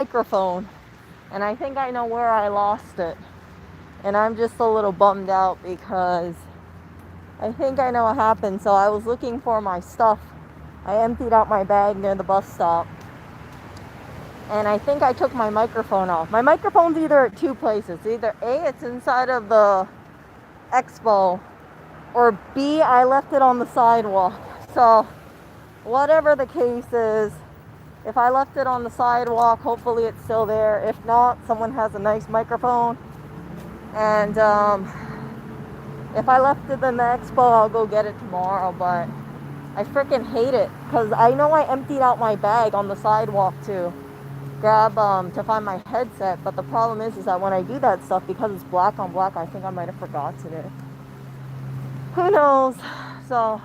microphone, and I think I know where I lost it. And I'm just a little bummed out because I think I know what happened. So I was looking for my stuff. I emptied out my bag near the bus stop, and I think I took my microphone off. My microphone's either at two places. Either A, it's inside of the expo, or B, I left it on the sidewalk. So whatever the case is, if I left it on the sidewalk, hopefully it's still there. If not, someone has a nice microphone. And if I left it in the expo, I'll go get it tomorrow. But I freaking hate it because I know I emptied out my bag on the sidewalk to grab to find my headset. But the problem is that when I do that stuff, because it's black on black, I think I might have forgot today. Who knows? So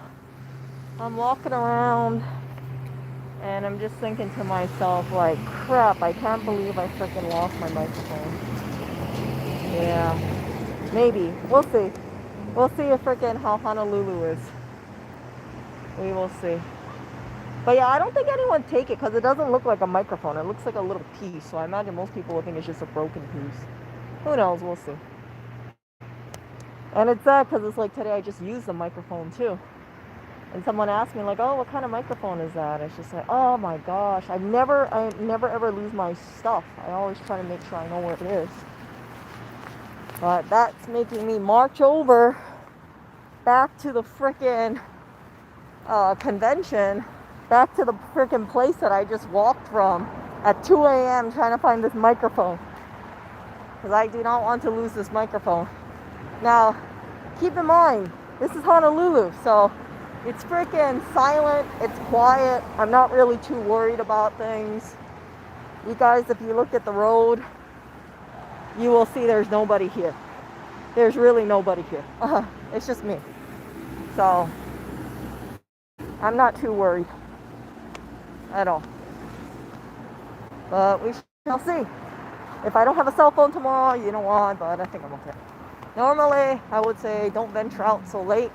I'm walking around and I'm just thinking to myself, like, crap, I can't believe I freaking lost my microphone. Yeah, maybe. We'll see. We'll see if freaking how Honolulu is. We will see. But yeah, I don't think anyone would take it because it doesn't look like a microphone. It looks like a little piece. So I imagine most people would think it's just a broken piece. Who knows? We'll see. And it's sad because it's like today I just used the microphone too. And someone asked me like, "Oh, what kind of microphone is that?" It's just like, "Oh my gosh, I never ever lose my stuff. I always try to make sure I know where it is." But that's making me march over back to the frickin' convention, back to the frickin' place that I just walked from at 2 a.m. trying to find this microphone. Because I do not want to lose this microphone. Now, keep in mind, this is Honolulu, so it's freaking silent, it's quiet. I'm not really too worried about things. You guys, if you look at the road, you will see there's nobody here. There's really nobody here. It's just me. So, I'm not too worried at all. But we shall see. If I don't have a cell phone tomorrow, you know what, but I think I'm okay. Normally, I would say don't venture out so late.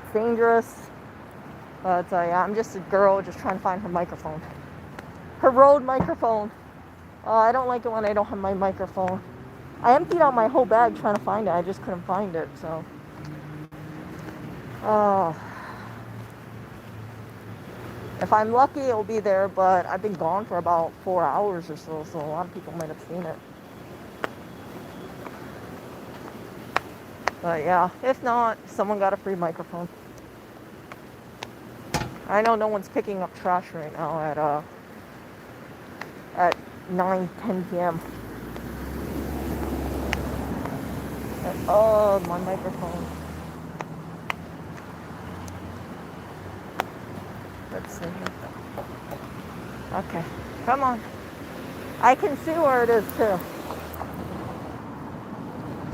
It's dangerous. But yeah, I'm just a girl just trying to find her microphone. Her road microphone. I don't like it when I don't have my microphone. I emptied out my whole bag trying to find it. I just couldn't find it, so. If I'm lucky, it'll be there, but I've been gone for about 4 hours or so, so a lot of people might have seen it. But yeah, if not, someone got a free microphone. I know no one's picking up trash right now at 9-10 p.m. Oh, my microphone. Let's see. Okay, come on. I can see where it is too.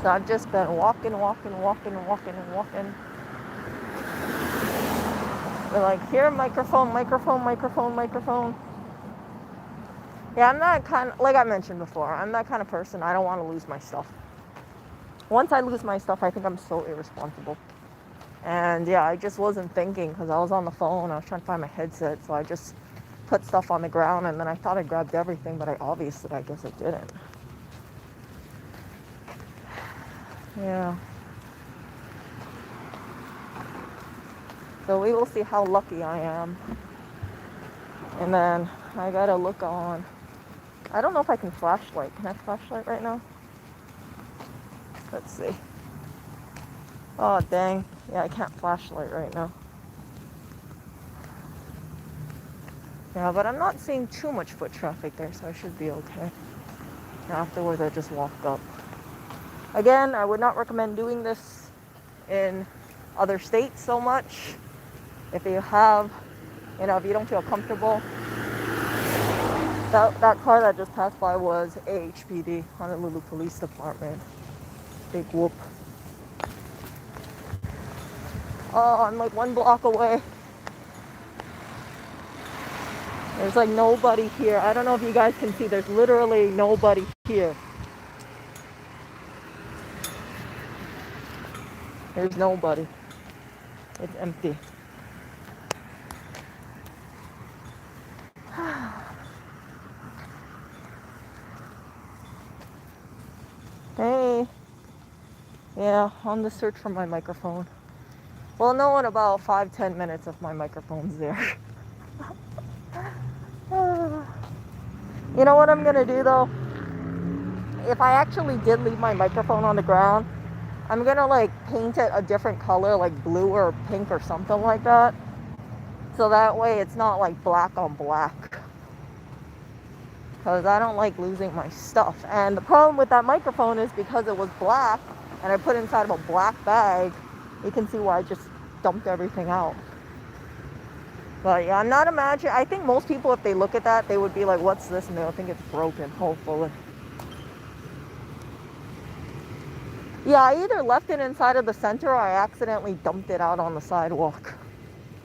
So I've just been walking. We're like, here, microphone. Yeah, I'm not like I mentioned before, I'm that kind of person. I don't want to lose my stuff. Once I lose my stuff, I think I'm so irresponsible. And yeah, I just wasn't thinking because I was on the phone. I was trying to find my headset, so I just put stuff on the ground, and then I thought I grabbed everything, but I guess I didn't. Yeah. So we will see how lucky I am. And then I gotta look on. I don't know if I can flashlight. Can I flashlight right now? Let's see. Oh, dang. Yeah, I can't flashlight right now. Yeah, but I'm not seeing too much foot traffic there, so I should be okay. Afterwards, I just walked up. Again, I would not recommend doing this in other states so much. If you have, if you don't feel comfortable. That car that just passed by was AHPD, Honolulu Police Department. Big whoop. Oh, I'm like 1 block away. There's like nobody here. I don't know if you guys can see. There's literally nobody here. There's nobody. It's empty. Yeah, on the search for my microphone. Well, no, in about 5-10 minutes if my microphone's there. You know what I'm gonna do though? If I actually did leave my microphone on the ground, I'm gonna like paint it a different color, like blue or pink or something like that. So that way it's not like black on black. Because I don't like losing my stuff. And the problem with that microphone is because it was black and I put it inside of a black bag, you can see why I just dumped everything out. But yeah, I'm not imagining. I think most people, if they look at that, they would be like, what's this? And they'll think it's broken, hopefully. Yeah, I either left it inside of the center or I accidentally dumped it out on the sidewalk.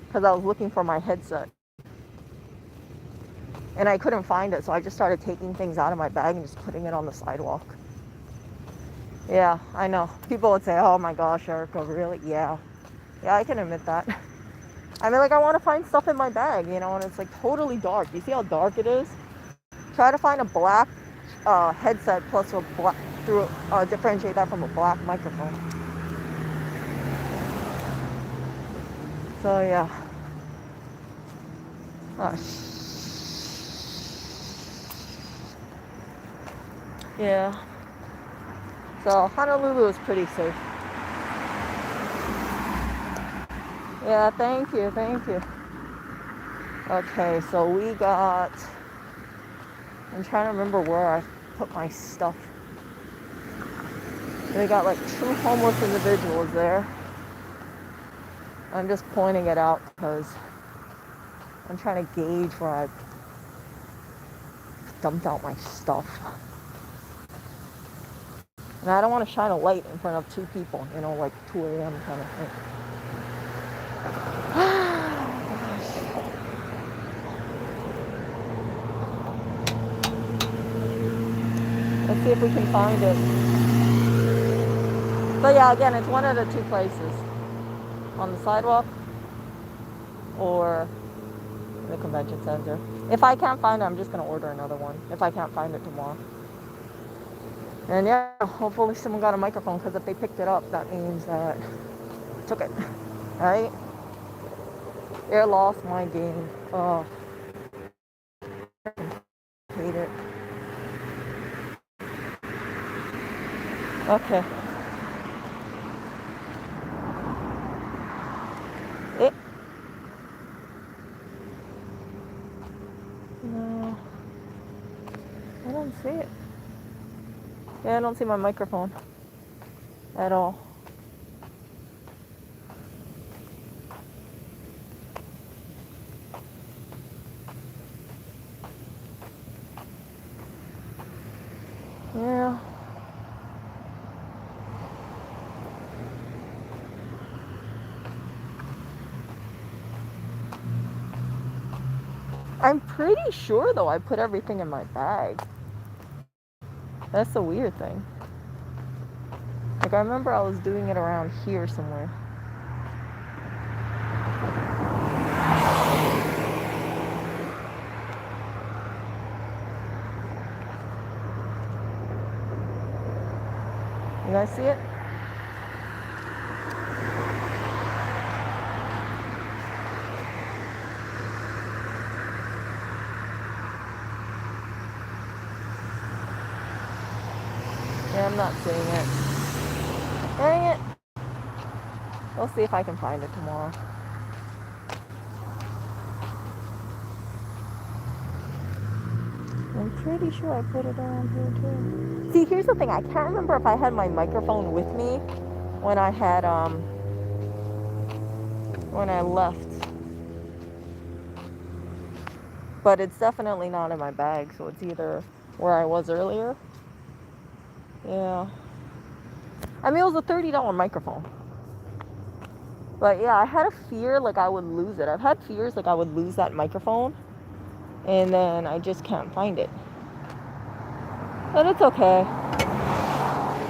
Because I was looking for my headset. And I couldn't find it, so I just started taking things out of my bag and just putting it on the sidewalk. Yeah, I know. People would say, oh my gosh, Erica, really? Yeah. Yeah, I can admit that. I mean, like, I want to find stuff in my bag, you know, and it's like totally dark. You see how dark it is? Try to find a black headset plus a black, differentiate that from a black microphone. So, yeah. Yeah. So, Honolulu is pretty safe. Yeah, thank you, thank you. Okay, so we got, I'm trying to remember where I put my stuff. We got like 2 homeless individuals there. I'm just pointing it out because I'm trying to gauge where I dumped out my stuff. And I don't want to shine a light in front of 2 people, you know, like 2 a.m. kind of thing. Let's see if we can find it. But yeah, again, it's one of the 2 places. On the sidewalk or in the convention center. If I can't find it, I'm just going to order another one. If I can't find it tomorrow. And yeah, hopefully someone got a microphone, because if they picked it up, that means that I took it. Right? Air lost my game. Oh, I hate it. Okay. No, I don't see it. Yeah, I don't see my microphone at all. Yeah. I'm pretty sure, though, I put everything in my bag. That's the weird thing. Like, I remember I was doing it around here somewhere. You guys see it? Yeah, I'm not seeing it. Dang it. We'll see if I can find it tomorrow. I'm pretty sure I put it around here too. See, here's the thing. I can't remember if I had my microphone with me when I had, when I left. But it's definitely not in my bag, so it's either where I was earlier. Yeah. I mean, it was a $30 microphone. But yeah, I had a fear like I would lose it. I've had fears like I would lose that microphone, and then I just can't find it. But it's okay.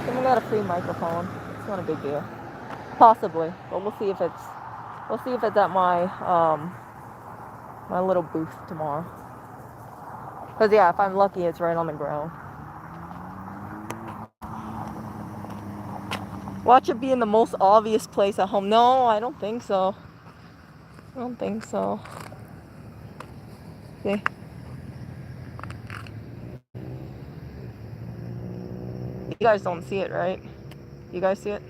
Someone got a free microphone. It's not a big deal. Possibly, but we'll see if it's at my my little booth tomorrow. Cause yeah, if I'm lucky, it's right on the ground. Watch it be in the most obvious place at home. No, I don't think so. I don't think so. See? You guys don't see it, right? You guys see it?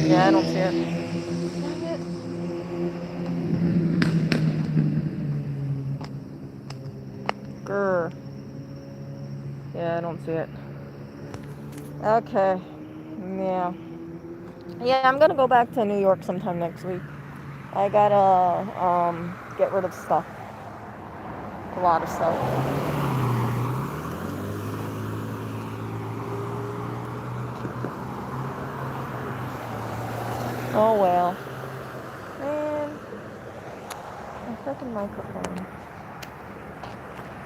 Yeah, I don't see it. Dang it. Grr. Yeah, I don't see it. Okay. Yeah. Yeah, I'm gonna go back to New York sometime next week. I gotta get rid of stuff. A lot of stuff. Oh well. Man, my freaking microphone.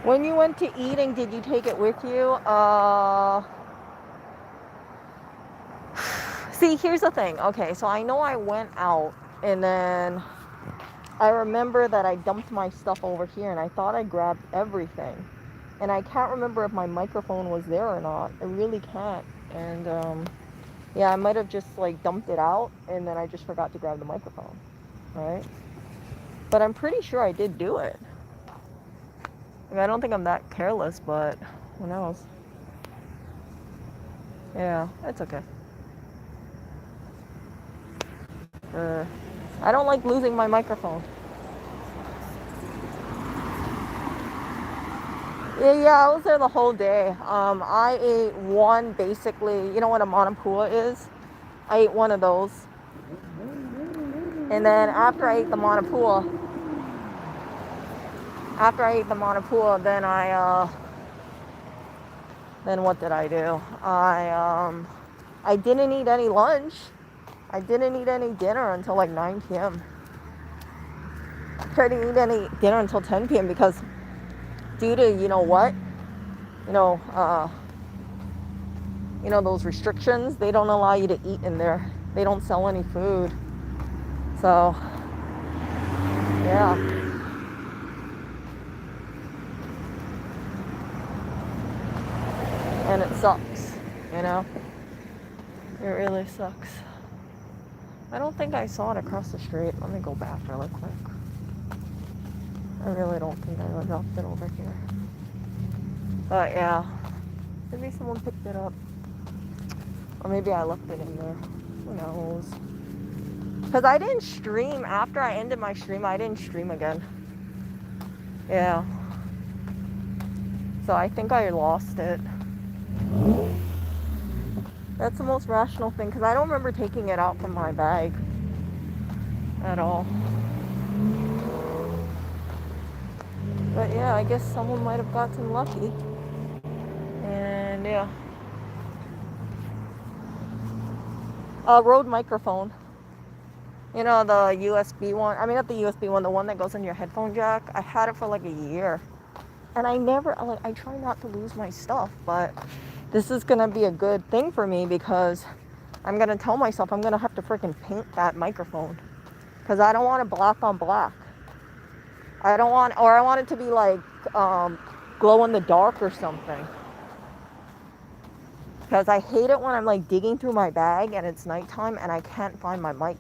When you went to eating, did you take it with you? See, here's the thing. Okay, so I know I went out and then I remember that I dumped my stuff over here and I thought I grabbed everything. And I can't remember if my microphone was there or not. I really can't. And yeah, I might have just like dumped it out and then I just forgot to grab the microphone. Right? But I'm pretty sure I did do it. I mean, I don't think I'm that careless, but who knows? Yeah, it's okay. I don't like losing my microphone. Yeah, I was there the whole day. I ate one basically, you know what a manapua is? I ate one of those. And then after I ate the manapua, then what did I do? I didn't eat any lunch. I didn't eat any dinner until like 9 p.m. I didn't eat any dinner until 10 p.m. because due to, you know what? You know, those restrictions, they don't allow you to eat in there. They don't sell any food. So, yeah. And it sucks, you know? It really sucks. I don't think I saw it across the street. Let me go back really quick. I really don't think I left it over here. But yeah, maybe someone picked it up. Or maybe I left it in there. Who knows? Because I didn't stream. After I ended my stream, I didn't stream again. Yeah. So I think I lost it. That's the most rational thing, because I don't remember taking it out from my bag at all. But yeah, I guess someone might have gotten lucky. And yeah. Rode microphone. You know, the USB one. I mean, not the USB one, the one that goes in your headphone jack. I had it for like a year. And I try not to lose my stuff, but this is going to be a good thing for me because I'm going to tell myself I'm going to have to freaking paint that microphone. Because I don't want it black on black. I want it to be like glow in the dark or something. Because I hate it when I'm like digging through my bag and it's nighttime and I can't find my mic.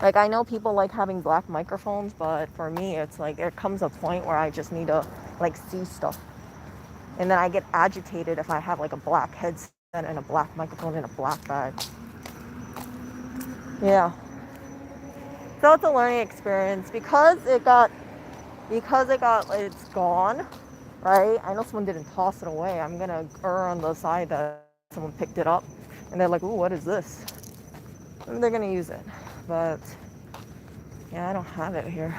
Like, I know people like having black microphones, but for me, it's like, there comes a point where I just need to, like, see stuff. And then I get agitated if I have, like, a black headset and a black microphone in a black bag. Yeah. So it's a learning experience. Because it's gone, right? I know someone didn't toss it away. I'm gonna err on the side that someone picked it up. And they're like, ooh, what is this? And they're gonna use it. But yeah, I don't have it here.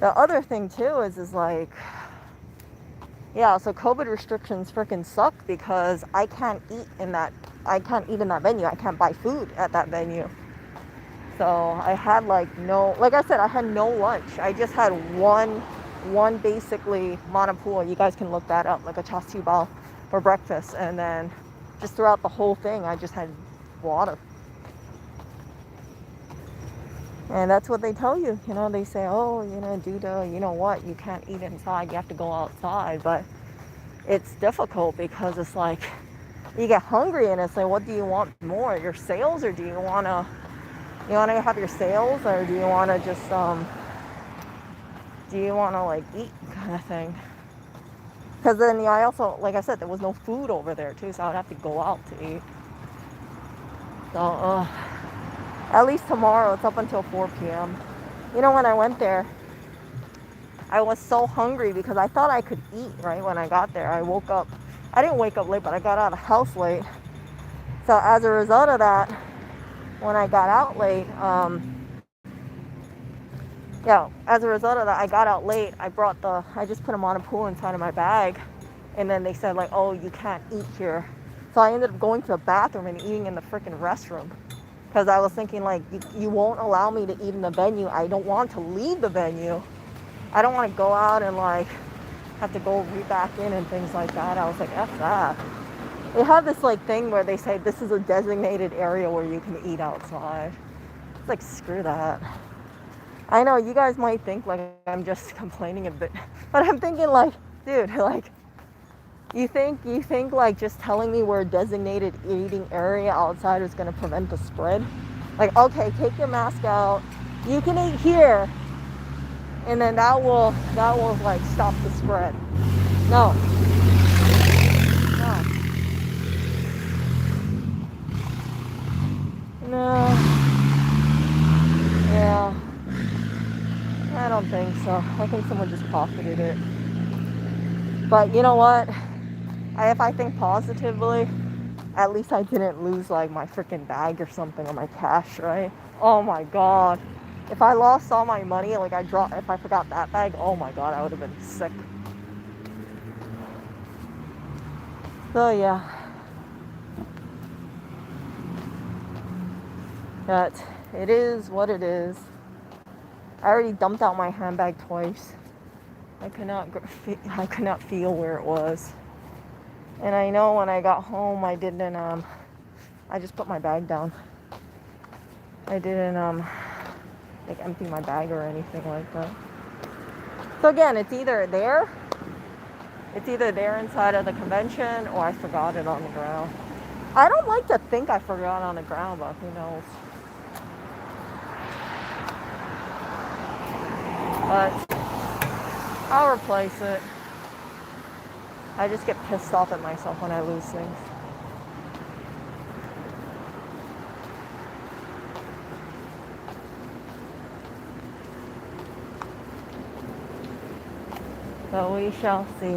The other thing too is like Yeah, so COVID restrictions freaking suck because I can't eat in that venue. I can't buy food at that venue. So I had like I said, I had no lunch. I just had one basically manapua. You guys can look that up, like a chasibao for breakfast. And then just throughout the whole thing, I just had water. And that's what they tell you. You know, they say, oh, due to, you can't eat inside. You have to go outside. But it's difficult because it's like you get hungry and it's like, what do you want more? Your sales, or do you want to have your sales, or do you want to just like eat kind of thing? Because then I also, like I said, there was no food over there too, so I'd have to go out to eat. So at least tomorrow it's up until 4 p.m. When I went there, I was so hungry because I thought I could eat right when I got there. I didn't wake up late, but I got out of the house late. So as a result of that, when I got out late, I got out late. I just put them on a pool inside of my bag, and then they said like, oh, you can't eat here. So I ended up going to the bathroom and eating in the freaking restroom because I was thinking like, you won't allow me to eat in the venue. I don't want to leave the venue. I don't want to go out and like have to go back in and things like that. I was like, F that. They have this like thing where they say this is a designated area where you can eat outside. It's like, screw that. I know you guys might think like I'm just complaining a bit, but I'm thinking like, dude, like, you think like just telling me we're a designated eating area outside is gonna prevent the spread? Like, okay, take your mask out. You can eat here, and then that will like stop the spread. No. No. No. Yeah. I don't think so. I think someone just pocketed it. But you know what? If I think positively, at least I didn't lose like my freaking bag or something, or my cash, right? Oh my god. If I lost all my money, like if I forgot that bag, oh my god, I would have been sick. So yeah. But it is what it is. I already dumped out my handbag twice. I could not feel where it was. And I know when I got home, I just put my bag down. I didn't like empty my bag or anything like that. So again, it's either there inside of the convention, or I forgot it on the ground. I don't like to think I forgot on the ground, but who knows. But I'll replace it. I just get pissed off at myself when I lose things. So we shall see.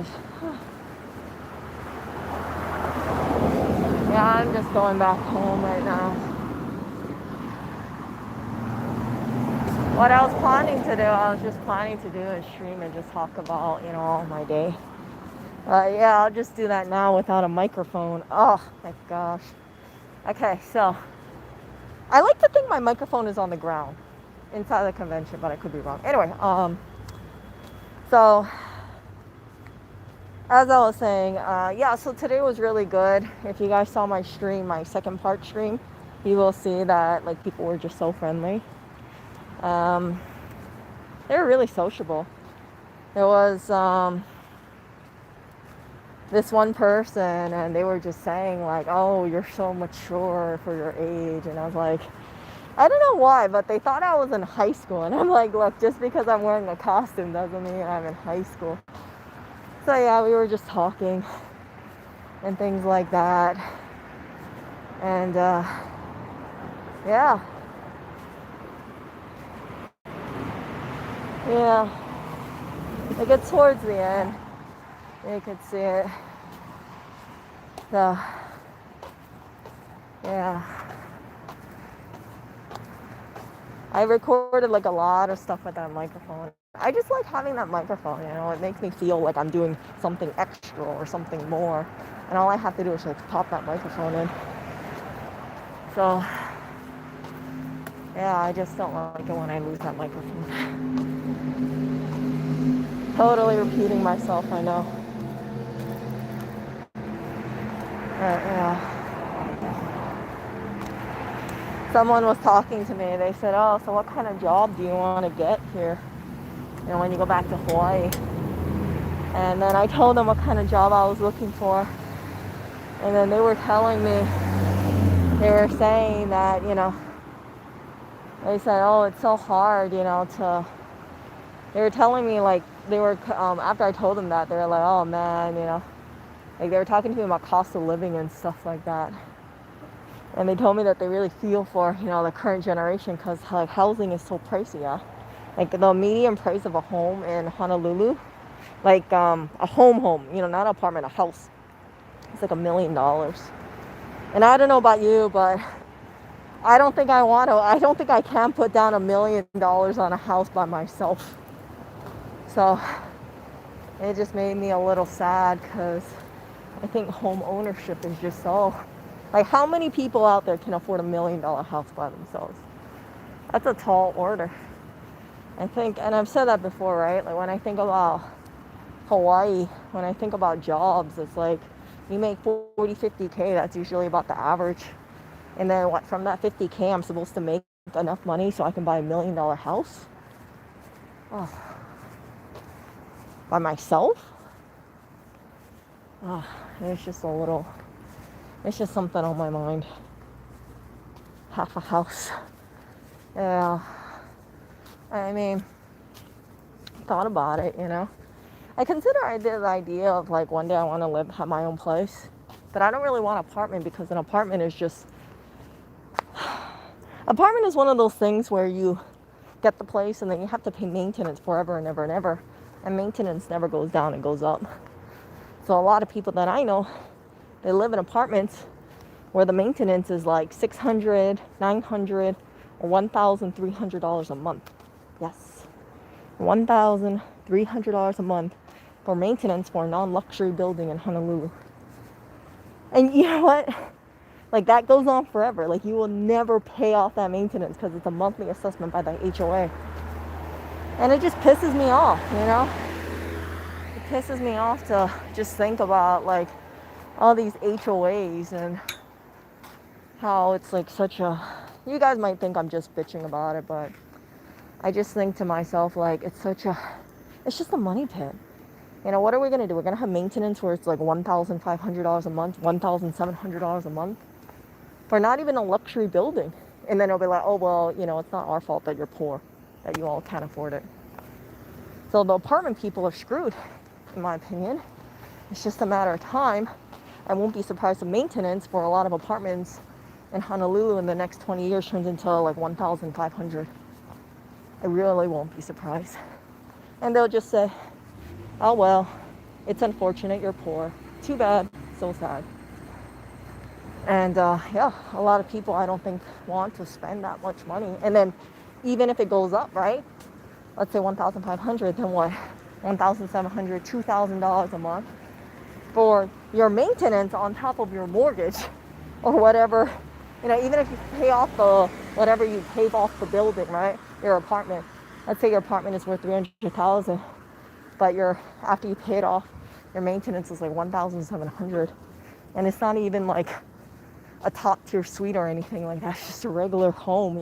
Yeah, I'm just going back home right now. What I was planning to do is stream and just talk about, all my day. Yeah, I'll just do that now without a microphone. Oh my gosh. Okay, so I like to think my microphone is on the ground inside the convention, but I could be wrong. Anyway, so as I was saying, so today was really good. If you guys saw my stream, my second part stream, you will see that like people were just so friendly. They were really sociable. There was this one person, and they were just saying like, oh, you're so mature for your age. And I was like, I don't know why, but they thought I was in high school. And I'm like, look, just because I'm wearing a costume doesn't mean I'm in high school. So yeah, we were just talking and things like that. And yeah. It gets towards the end. You could see it. So yeah. I recorded like a lot of stuff with that microphone. I just like having that microphone, it makes me feel like I'm doing something extra or something more. And all I have to do is like pop that microphone in. So, yeah, I just don't like it when I lose that microphone. Totally repeating myself, I know. Yeah. Someone was talking to me. They said, "Oh, so what kind of job do you want to get here? When you go back to Hawaii?" And then I told them what kind of job I was looking for. And then they were telling me, they were saying that, they said, "Oh, it's so hard, to." They were telling me like after I told them that, they were like, "Oh man, like they were talking to me about cost of living and stuff like that." And they told me that they really feel for, the current generation because like housing is so pricey, yeah. Like the median price of a home in Honolulu, like a home, not an apartment, a house, it's like $1 million. And I don't know about you, but I don't think I can put down $1 million on a house by myself. So it just made me a little sad because I think home ownership is just so, like, how many people out there can afford $1 million house by themselves? That's a tall order. I think, and I've said that before, right? Like when I think about Hawaii, when I think about jobs, it's like you make 40, 50K, that's usually about the average. And then from that 50K, I'm supposed to make enough money so I can buy $1 million house? Oh. By myself? Oh, it's just something on my mind. Half a house. Yeah. I mean, thought about it, I consider the idea of like one day I want to have my own place. But I don't really want an apartment because an apartment is one of those things where you get the place and then you have to pay maintenance forever and ever and ever. And maintenance never goes down, it goes up. So a lot of people that I know, they live in apartments where the maintenance is like $600, $900, or $1,300 a month. Yes, $1,300 a month for maintenance for a non-luxury building in Honolulu. And you know what? Like that goes on forever. Like you will never pay off that maintenance because it's a monthly assessment by the HOA. And it just pisses me off, It pisses me off to just think about like all these HOAs and how it's like you guys might think I'm just bitching about it, but I just think to myself like it's just a money pit. What are we going to do? We're going to have maintenance where it's like $1,500 a month, $1,700 a month for not even a luxury building. And then it'll be like, oh, well, it's not our fault that you're poor, that you all can't afford it. So the apartment people are screwed, in my opinion. It's just a matter of time. I won't be surprised if maintenance for a lot of apartments in Honolulu in the next 20 years turns into like $1,500. I really won't be surprised. And they'll just say, oh, well, it's unfortunate you're poor. Too bad. So sad. And yeah, a lot of people I don't think want to spend that much money. And then even if it goes up, right? Let's say $1,500, then what? $1,700, $2,000 a month for your maintenance on top of your mortgage or whatever. Even if you pay off whatever you pay off the building, right? Your apartment. Let's say your apartment is worth $300,000, but after you pay it off, your maintenance is like $1,700, and it's not even like a top tier suite or anything like that. It's just a regular home,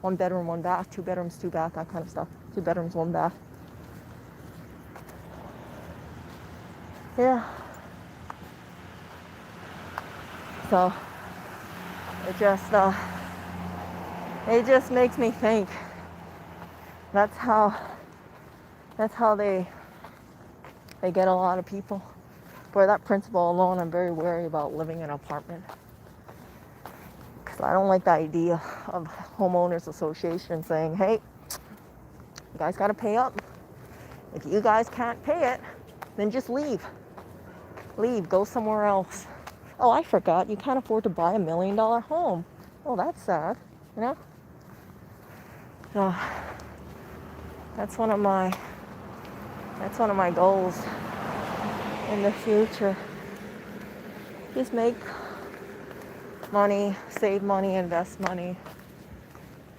1 bedroom, 1 bath, 2 bedrooms, 2 bath, that kind of stuff. 2 bedrooms, 1 bath. Yeah. So it just makes me think. That's how they get a lot of people. For that principle alone, I'm very wary about living in an apartment. Because I don't like the idea of homeowners association saying, hey, you guys got to pay up. If you guys can't pay it, then just leave. Go somewhere else. Oh, I forgot, you can't afford to buy $1 million home. Oh, that's sad, So That's one of my goals in the future. Just make money, save money, invest money.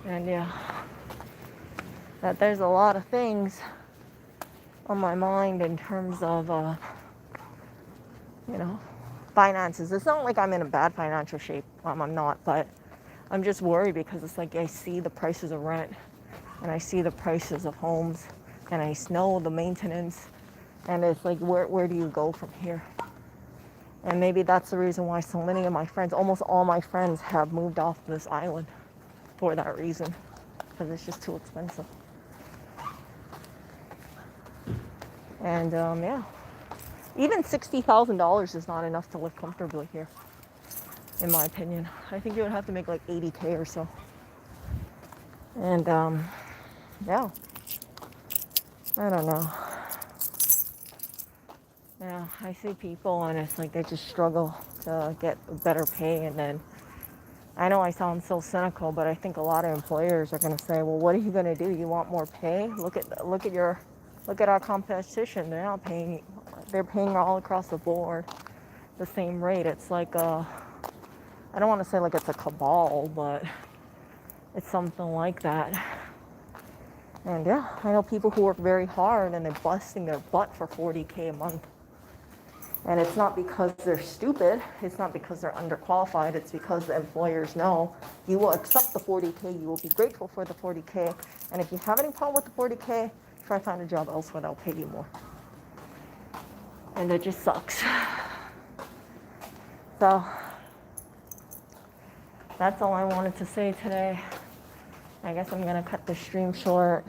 And yeah, that there's a lot of things on my mind in terms of you know, finances. It's not like I'm in a bad financial shape. I'm not, but I'm just worried because it's like I see the prices of rent and I see the prices of homes and I know the maintenance, and it's like where do you go from here? And maybe that's the reason why so many of my friends, almost all my friends, have moved off this island for that reason, because it's just too expensive. And yeah, even $60,000 is not enough to live comfortably here, in my opinion. I think you would have to make like 80K or so. And yeah, I don't know. Yeah, I see people and it's like they just struggle to get better pay, and then I know I sound so cynical, but I think a lot of employers are going to say, "Well, what are you going to do? You want more pay? Look at our competition. They're paying all across the board the same rate." It's like I don't want to say like it's a cabal, but it's something like that. And yeah, I know people who work very hard and they're busting their butt for 40K a month. And it's not because they're stupid, it's not because they're underqualified, it's because the employers know you will accept the 40K, you will be grateful for the 40K, and if you have any problem with the 40K, try to find a job elsewhere that'll pay you more. And it just sucks. So that's all I wanted to say today. I guess I'm gonna cut the stream short.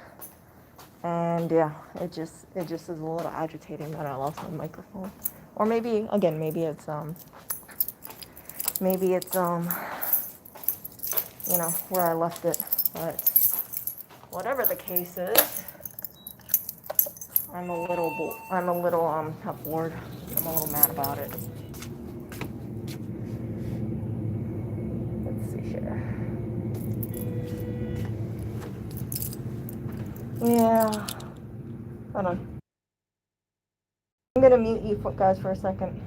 And yeah, it just is a little agitating that I lost my microphone. Or maybe again, maybe it's where I left it. But whatever the case is, I'm a little bored. I'm a little mad about it. Let's see here. Yeah. Hold on. I'm gonna mute you guys for a second.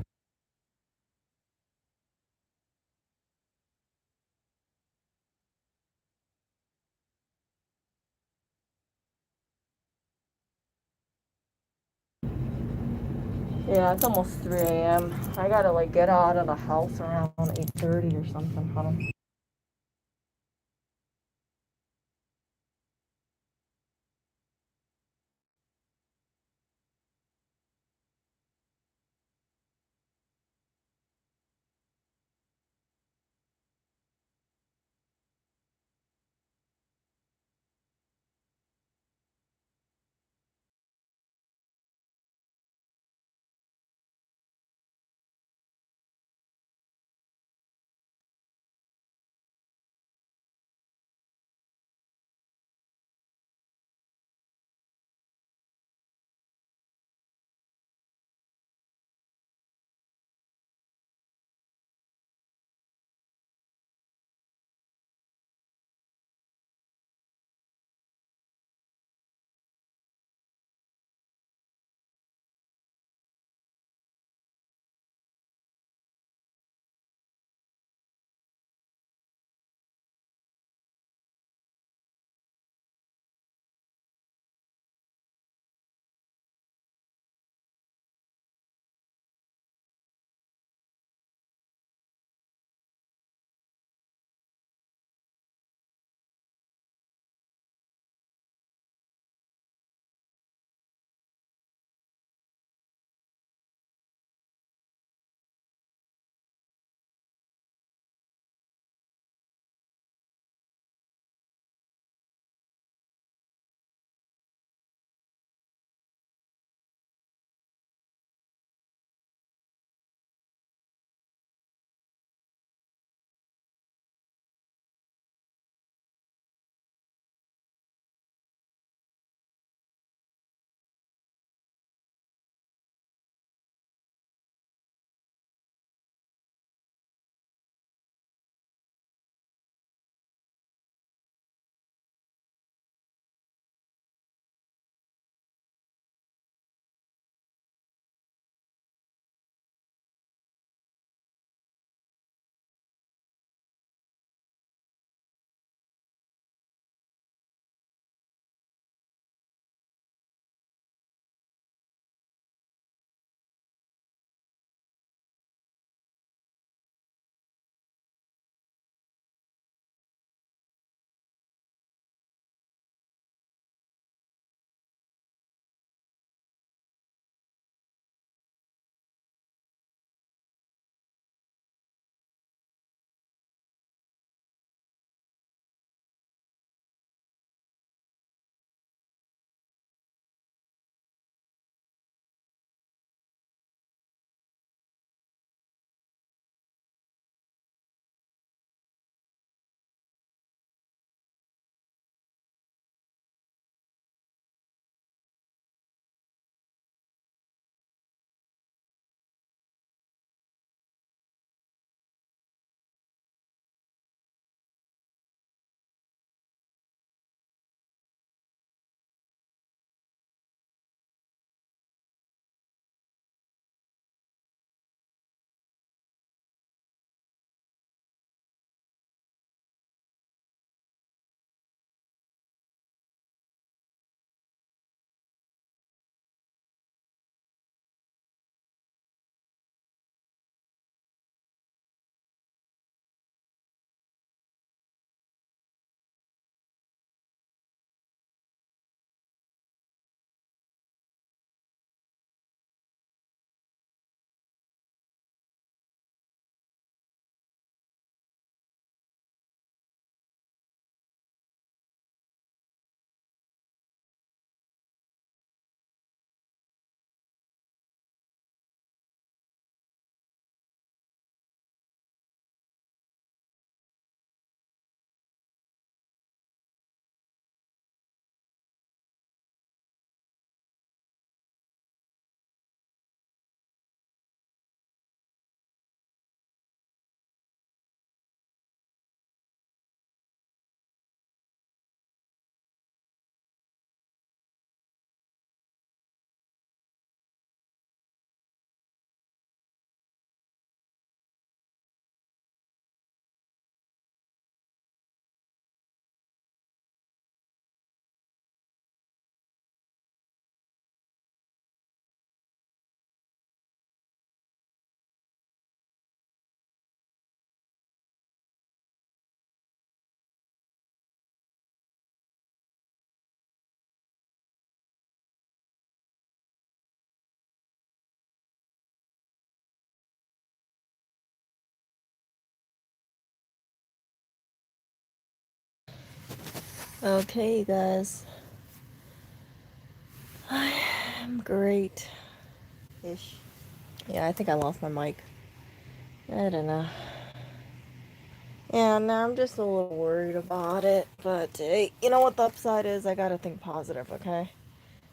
Yeah, it's almost 3 a.m. I gotta like get out of the house around 8:30 or something. Hold on. Okay, you guys. I'm great. Ish. Yeah, I think I lost my mic. I don't know. Yeah, now I'm just a little worried about it. But hey, you know what the upside is? I gotta think positive, okay?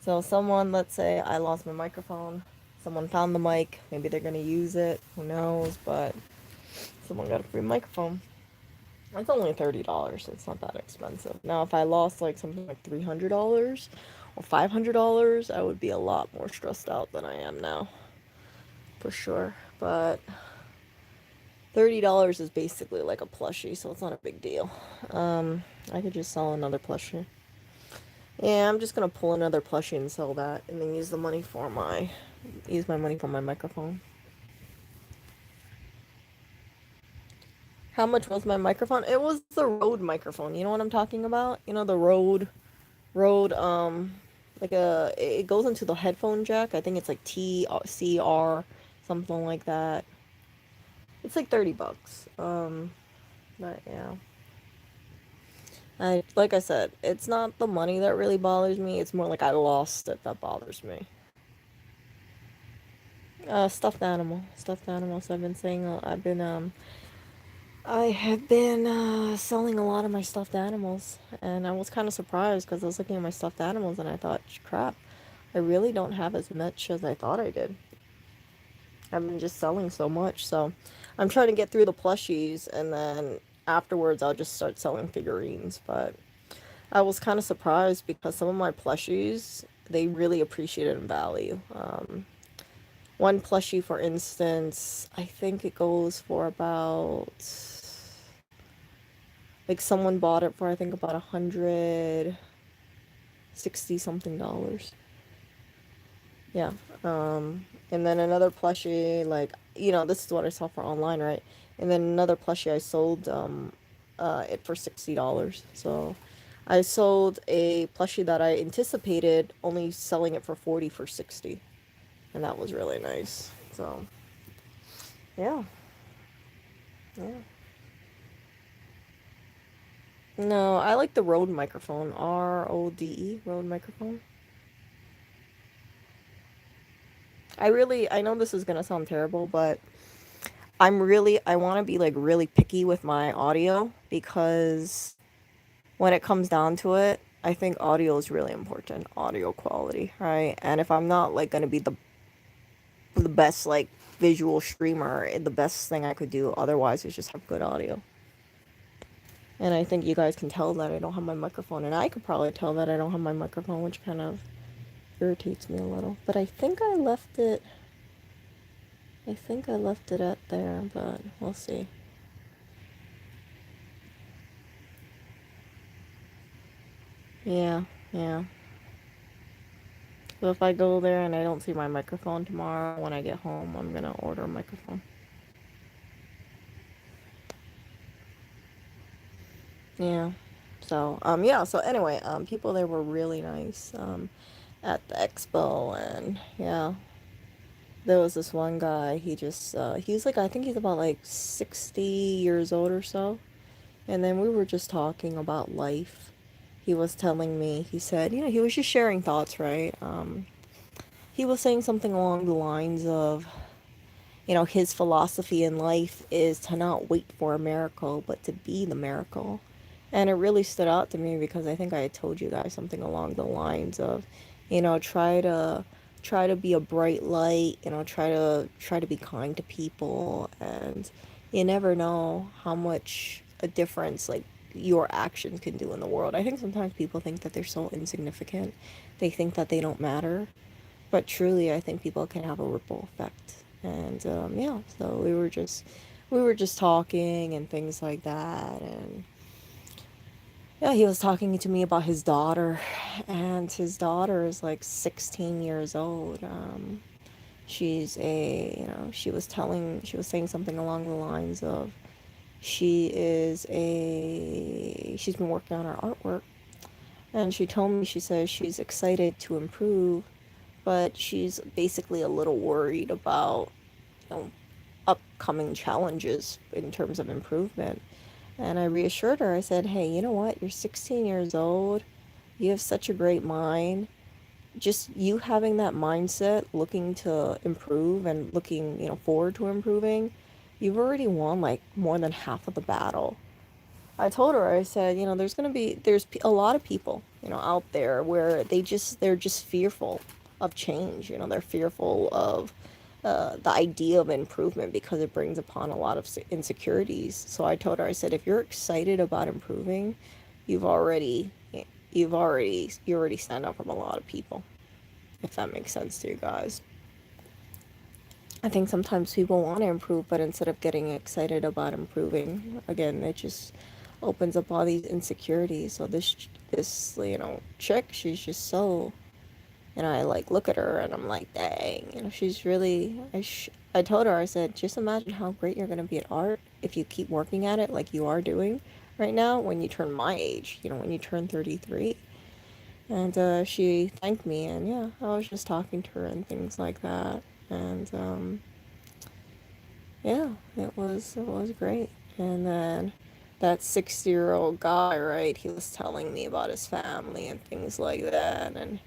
So, someone, let's say I lost my microphone. Someone found the mic. Maybe they're gonna use it. Who knows? But someone got a free microphone. It's only $30. It's not that expensive. Now, if I lost like something like $300 or $500, I would be a lot more stressed out than I am now, for sure. But $30 is basically like a plushie, so it's not a big deal. I could just sell another plushie. Yeah, I'm just gonna pull another plushie and sell that, and then use my money for my microphone. How much was my microphone? It was the Rode microphone. You know what I'm talking about? You know the Rode, like it goes into the headphone jack. I think it's like TCR, something like that. It's like $30. But yeah. Like I said, it's not the money that really bothers me. It's more like I lost it that bothers me. Stuffed animal. Stuffed animals. I have been selling a lot of my stuffed animals, and I was kind of surprised because I was looking at my stuffed animals and I thought, crap, I really don't have as much as I thought I did. I've been just selling so much, so I'm trying to get through the plushies, and then afterwards I'll just start selling figurines. But I was kind of surprised because some of my plushies, they really appreciated in value. One plushie, for instance, I think it goes for about, like, someone bought it for I think about 160 something dollars. Yeah. And then another plushie, like, this is what I saw for online, right? And then another plushie I sold it for $60. So I sold a plushie that I anticipated only selling it for 40 for 60. And that was really nice. So, yeah. Yeah. No, I like the Rode microphone. Rode, Rode microphone. I know this is gonna sound terrible, but I want to be like really picky with my audio because when it comes down to it, I think audio is really important, audio quality, right? And if I'm not like gonna be the best like visual streamer, the best thing I could do otherwise is just have good audio. And I think you guys can tell that I don't have my microphone, and I could probably tell that I don't have my microphone, which kind of irritates me a little. But I think I left it. I think I left it at there, but we'll see. Yeah, yeah. So if I go there and I don't see my microphone tomorrow when I get home, I'm gonna order a microphone. Yeah. So, yeah, so anyway, people there were really nice, at the expo, and yeah, there was this one guy, he was like, I think he's about like 60 years old or so, and then we were just talking about life. He was telling me, he said, he was just sharing thoughts, right? He was saying something along the lines of, his philosophy in life is to not wait for a miracle, but to be the miracle. And it really stood out to me because I think I had told you guys something along the lines of, try to be a bright light, try to be kind to people, and you never know how much a difference like your actions can do in the world. I think sometimes people think that they're so insignificant. They think that they don't matter. But truly, I think people can have a ripple effect. And yeah, so we were just talking and things like that. And yeah, he was talking to me about his daughter, and his daughter is like 16 years old. She was saying something along the lines of she's been working on her artwork, and she told me, she says she's excited to improve, but she's basically a little worried about, you know, upcoming challenges in terms of improvement. And I reassured her. I said, hey, you know what? You're 16 years old. You have such a great mind. Just you having that mindset, looking to improve and looking, forward to improving, you've already won like more than half of the battle. I told her, I said, there's a lot of people, out there where they're just fearful of change. They're fearful of the idea of improvement because it brings upon a lot of insecurities. So I told her, I said, if you're excited about improving, you've already, you already stand up from a lot of people, if that makes sense to you guys. I think sometimes people want to improve, but instead of getting excited about improving, again, it just opens up all these insecurities. So this chick, she's just so, I like look at her and I'm like, dang, she's really. I told her, I said, just imagine how great you're gonna be at art if you keep working at it like you are doing right now. When you turn my age, when you turn 33. And she thanked me, and yeah, I was just talking to her and things like that. And yeah, it was great. And then that 60-year-old guy, right? He was telling me about his family and things like that, and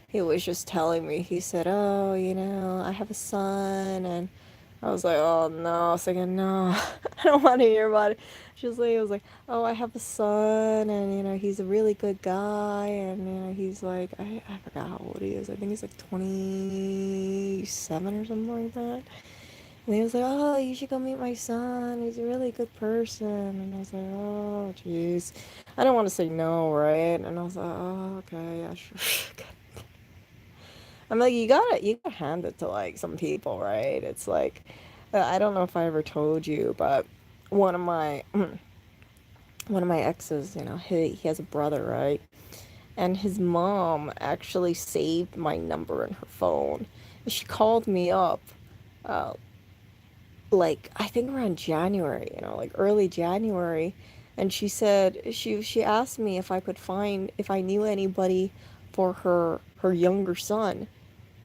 he was just telling me. He said, "Oh, I have a son," and I was like, "Oh no!" I was like, "No, I don't want to hear about it." He was like, "Oh, I have a son, and he's a really good guy, and he's like, I forgot how old he is. I think he's like 27 or something like that." And he was like, "Oh, you should go meet my son. He's a really good person." And I was like, "Oh, jeez." I don't want to say no, right? And I was like, "Oh, okay, yeah, sure." I'm like, you gotta hand it to like some people, right? It's like, I don't know if I ever told you, but one of my one of my exes, he has a brother, right? And his mom actually saved my number in her phone. And she called me up, uh, like I think around January, like early January, and she said she asked me if I knew anybody for her younger son.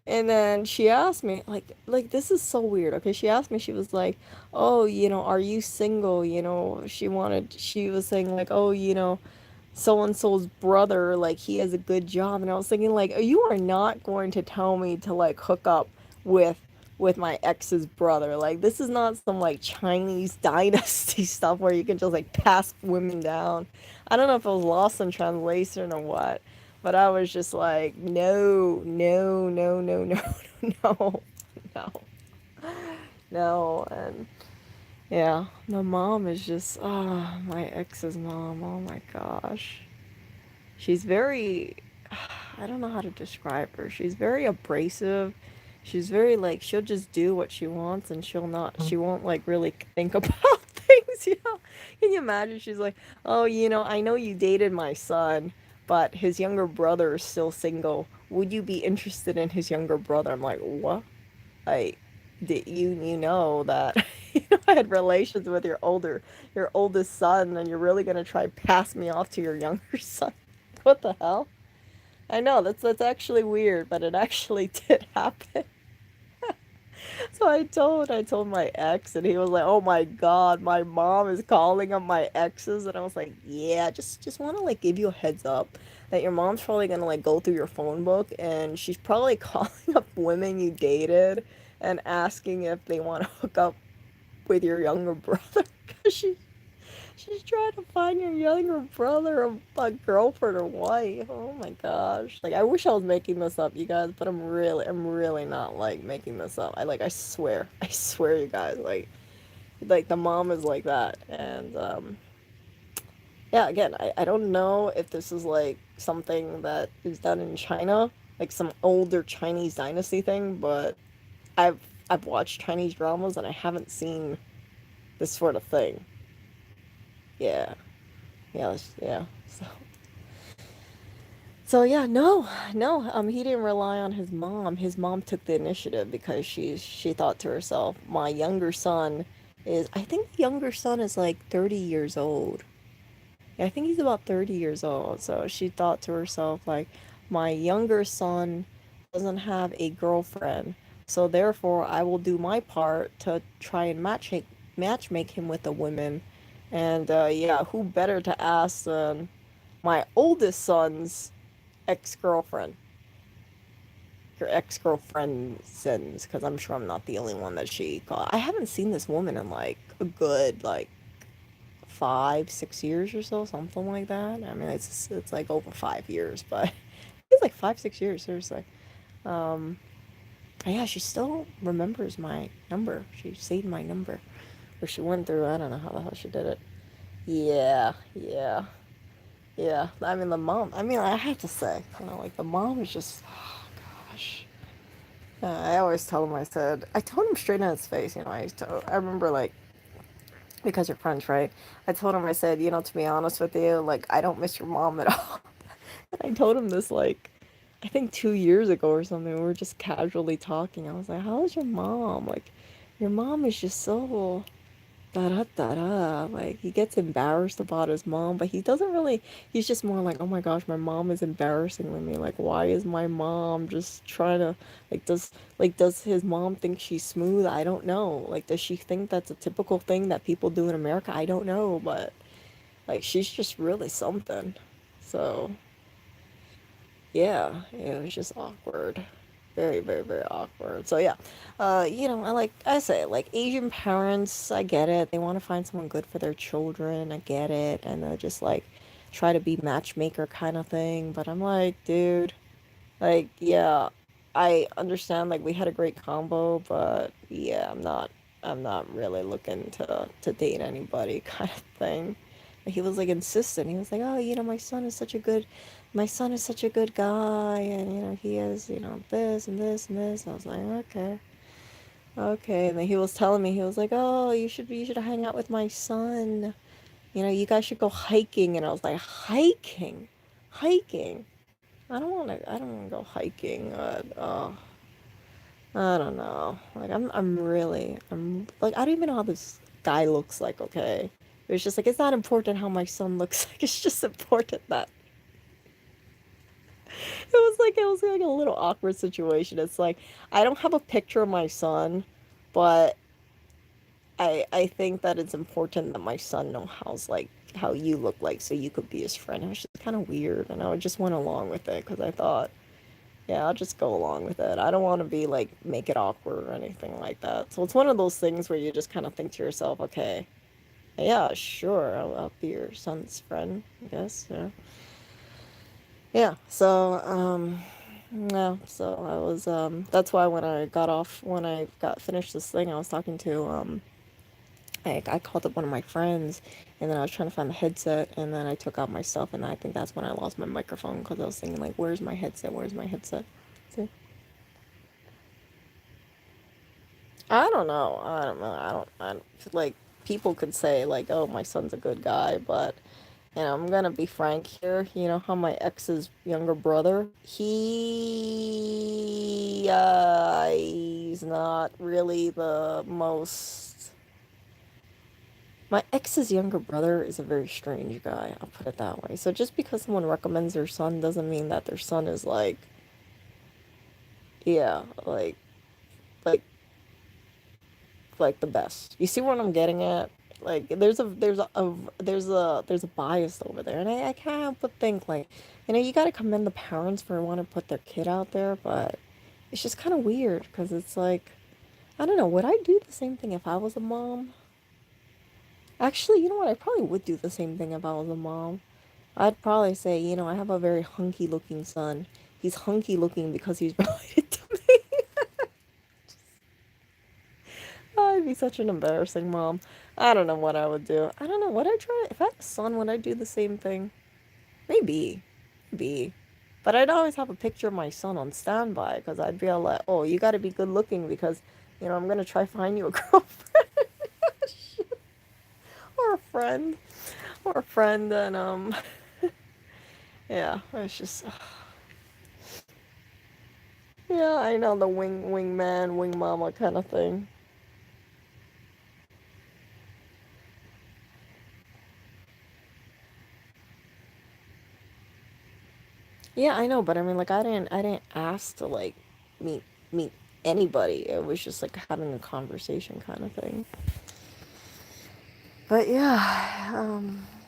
And then she asked me, like this is so weird. Okay, she asked me, she was like, "Oh, are you single?" She was saying like, "Oh, so and so's brother, like he has a good job." And I was thinking like, you are not going to tell me to like hook up with my ex's brother. Like this is not some like Chinese dynasty stuff where you can just like pass women down. I don't know if it was lost in translation or what, but I was just like, no, no, no, no, no, no, no, no. And yeah, my mom is just, my ex's mom. Oh my gosh. She's very, I don't know how to describe her. She's very abrasive. She's very like, she'll just do what she wants and she won't like really think about things, Can you imagine? She's like, "Oh, I know you dated my son, but his younger brother is still single. Would you be interested in his younger brother?" I'm like, "What?" Like, did you know that I had relations with your oldest son, and you're really gonna try pass me off to your younger son? What the hell? I know that's actually weird, but it actually did happen. So I told my ex, and he was like, "Oh my God, my mom is calling up my exes," and I was like, "Yeah, just want to like give you a heads up that your mom's probably gonna like go through your phone book, and she's probably calling up women you dated and asking if they want to hook up with your younger brother, because she's trying to find your younger brother a girlfriend or wife." Oh my gosh. Like I wish I was making this up, you guys, but I'm really not like making this up. I swear. I swear you guys, like the mom is like that. And yeah, again, I don't know if this is like something that is done in China, like some older Chinese dynasty thing, but I've I've watched Chinese dramas and I haven't seen this sort of thing. Yeah. Yeah. So yeah, no, no. He didn't rely on his mom. His mom took the initiative because she thought to herself, my younger son is. I think the younger son is like 30 years old. Yeah, I think he's about 30 years old. So she thought to herself, like, my younger son doesn't have a girlfriend, so therefore I will do my part to try and match make him with a woman, And yeah, who better to ask than my oldest son's ex-girlfriend, her ex-girlfriend's, because I'm sure I'm not the only one that she called. I haven't seen this woman in like a good like 5, 6 years or so, something like that. I mean, it's like over 5 years, but it's like 5, 6 years, seriously. Um, yeah, she still remembers my number. She saved my number, or she went through. I don't know how the hell she did it. Yeah, yeah, yeah. I mean, the mom. I mean, I have to say, like the mom is just. Oh gosh. I always tell him. I told him straight in his face. I remember like because you're French, right? I told him. I said, to be honest with you, like I don't miss your mom at all. I told him this like I think 2 years ago or something. We were just casually talking. I was like, "How's your mom? Like, your mom is just so da da da da." Like he gets embarrassed about his mom, but he doesn't really. He's just more like, "Oh my gosh, my mom is embarrassing with me. Like, why is my mom just trying to does his mom think she's smooth? I don't know. Like, does she think that's a typical thing that people do in America? I don't know, but like she's just really something." So yeah, it was just awkward. Very, very, very awkward. So yeah, I say, like Asian parents, I get it. They want to find someone good for their children. I get it, and they just like try to be matchmaker kind of thing. But I'm like, dude, like, yeah, I understand. Like, we had a great combo, but yeah, I'm not really looking to date anybody, kind of thing. He was like insistent. He was like, oh, my son is such a good guy, and he is, this and this and this. I was like, okay, okay. And then he was telling me, he was like, oh, you should hang out with my son. You guys should go hiking. And I was like, hiking, hiking. I don't want to go hiking. I don't know. Like I'm like I don't even know how this guy looks like. Okay, it's just like it's not important how my son looks like. It's just important that it was like a little awkward situation. It's like I don't have a picture of my son, but I think that it's important that my son know how you look like so you could be his friend. It was just kind of weird, and I just went along with it because I thought. Yeah, I'll just go along with it. I don't want to be like make it awkward or anything like that. So it's one of those things where you just kind of think to yourself, okay, yeah, sure, I'll be your son's friend, I guess. Yeah. Yeah. So, yeah. So I was, that's why when I got finished this thing, I was talking to, I called up one of my friends, and then I was trying to find the headset, and then I took out my stuff, and I think that's when I lost my microphone because I was thinking like, where's my headset? Where's my headset? See? I don't know. I don't know. I don't like people could say like, "Oh, my son's a good guy," but I'm gonna be frank here. You know how my ex's younger brother, he's not really the most. My ex's younger brother is a very strange guy. I'll put it that way. So just because someone recommends their son doesn't mean that their son is like, yeah, like like the best. You see what I'm getting at? Like there's a bias over there, and I can't help but think like, you got to commend the parents for wanting to put their kid out there, but it's just kind of weird because it's like I don't know. Would I do the same thing if I was a mom? Actually, you know what? I probably would do the same thing if I was a mom. I'd probably say, I have a very hunky looking son. He's hunky looking because he's related to me. I'd be such an embarrassing mom. I don't know what I would do. I don't know. Would I try? If I had a son, would I do the same thing? Maybe. Maybe. But I'd always have a picture of my son on standby because I'd be all like, oh, you got to be good looking because, I'm going to try find you a girlfriend or a friend or a friend. And, yeah, it's just, yeah, I know the wing man, wing mama kind of thing. Yeah, I know, but I mean, like, I didn't ask to like meet meet anybody. It was just like having a conversation kind of thing. But yeah,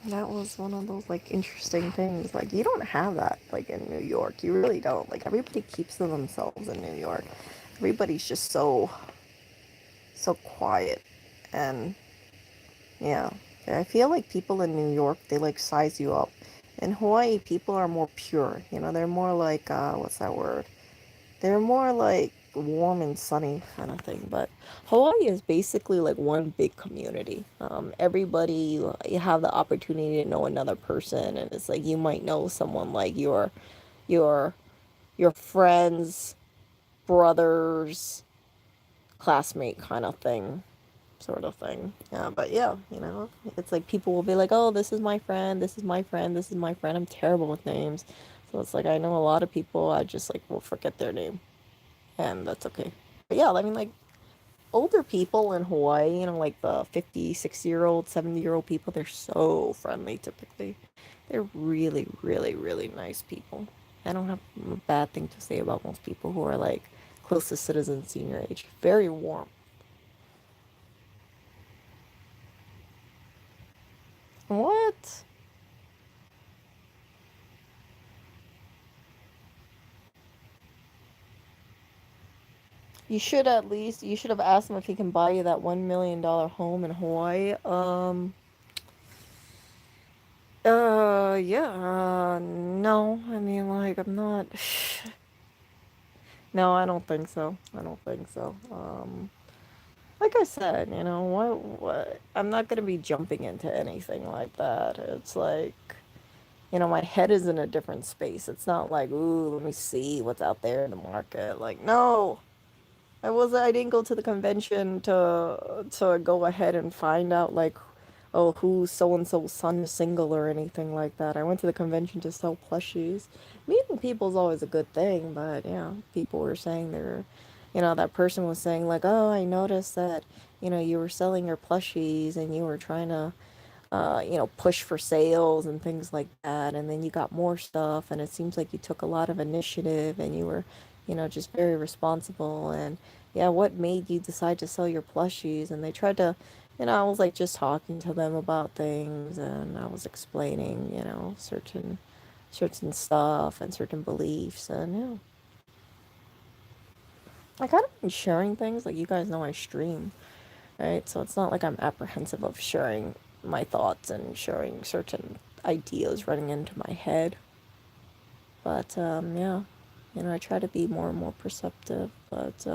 that was one of those like interesting things. Like you don't have that like in New York. You really don't. Like everybody keeps to themselves in New York. Everybody's just so quiet. And yeah, I feel like people in New York, they like size you up. In Hawaii, people are more pure. You know, they're more like what's that word? They're more like warm and sunny kind of thing. But Hawaii is basically like one big community. Everybody, you have the opportunity to know another person, and it's like you might know someone like your your friends, brothers, classmate kind of thing, sort of thing. Yeah, but yeah, it's like people will be like, "Oh, this is my friend. This is my friend. This is my friend." I'm terrible with names, so it's like I know a lot of people. I just like will forget their name, and that's okay. But yeah, I mean, like older people in Hawaii, like the 50, 60-year-old, 70-year-old people, they're so friendly typically. They're really, really, really nice people. I don't have a bad thing to say about most people who are like close to citizen senior age. Very warm. What? You should have asked him if he can buy you that $1 million home in Hawaii. Yeah, no. I mean, like, I'm not. No, I don't think so. I don't think so. Like I said, what, I'm not gonna be jumping into anything like that. It's like, my head is in a different space. It's not like, ooh, let me see what's out there in the market. Like, no, I didn't go to the convention to go ahead and find out like, oh, who so and so's son is single or anything like that. I went to the convention to sell plushies. Meeting people is always a good thing, but yeah, people were saying that person was saying like, oh, I noticed that, you were selling your plushies and you were trying to push for sales and things like that. And then you got more stuff, and it seems like you took a lot of initiative and you were, just very responsible. And yeah, what made you decide to sell your plushies? And they tried to, I was like just talking to them about things, and I was explaining, certain stuff and certain beliefs. And yeah, I kind of been sharing things. Like, you guys know I stream, right? So it's not like I'm apprehensive of sharing my thoughts and sharing certain ideas running into my head. But yeah, I try to be more and more perceptive. But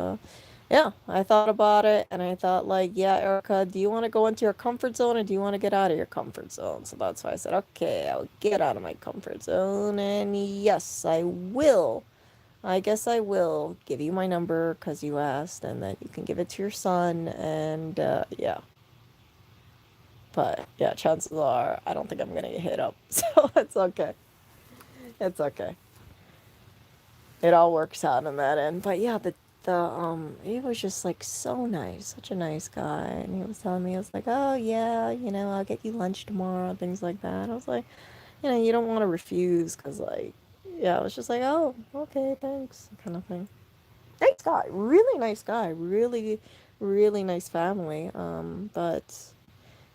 yeah, I thought about it and I thought, like, yeah, Erica, do you want to go into your comfort zone or do you want to get out of your comfort zone? So that's why I said, okay, I'll get out of my comfort zone. And yes, I will. I guess I will give you my number because you asked, and then you can give it to your son. And yeah, but yeah, chances are I don't think I'm gonna get hit up, so it's okay. It's okay. It all works out in that end. But yeah, the he was just like so nice, such a nice guy, and he was telling me, I was like, oh yeah, I'll get you lunch tomorrow, things like that. I was like, you don't want to refuse, because like, yeah, I was just like, oh, okay, thanks, kind of thing. Nice guy, really nice guy, really, really nice family. But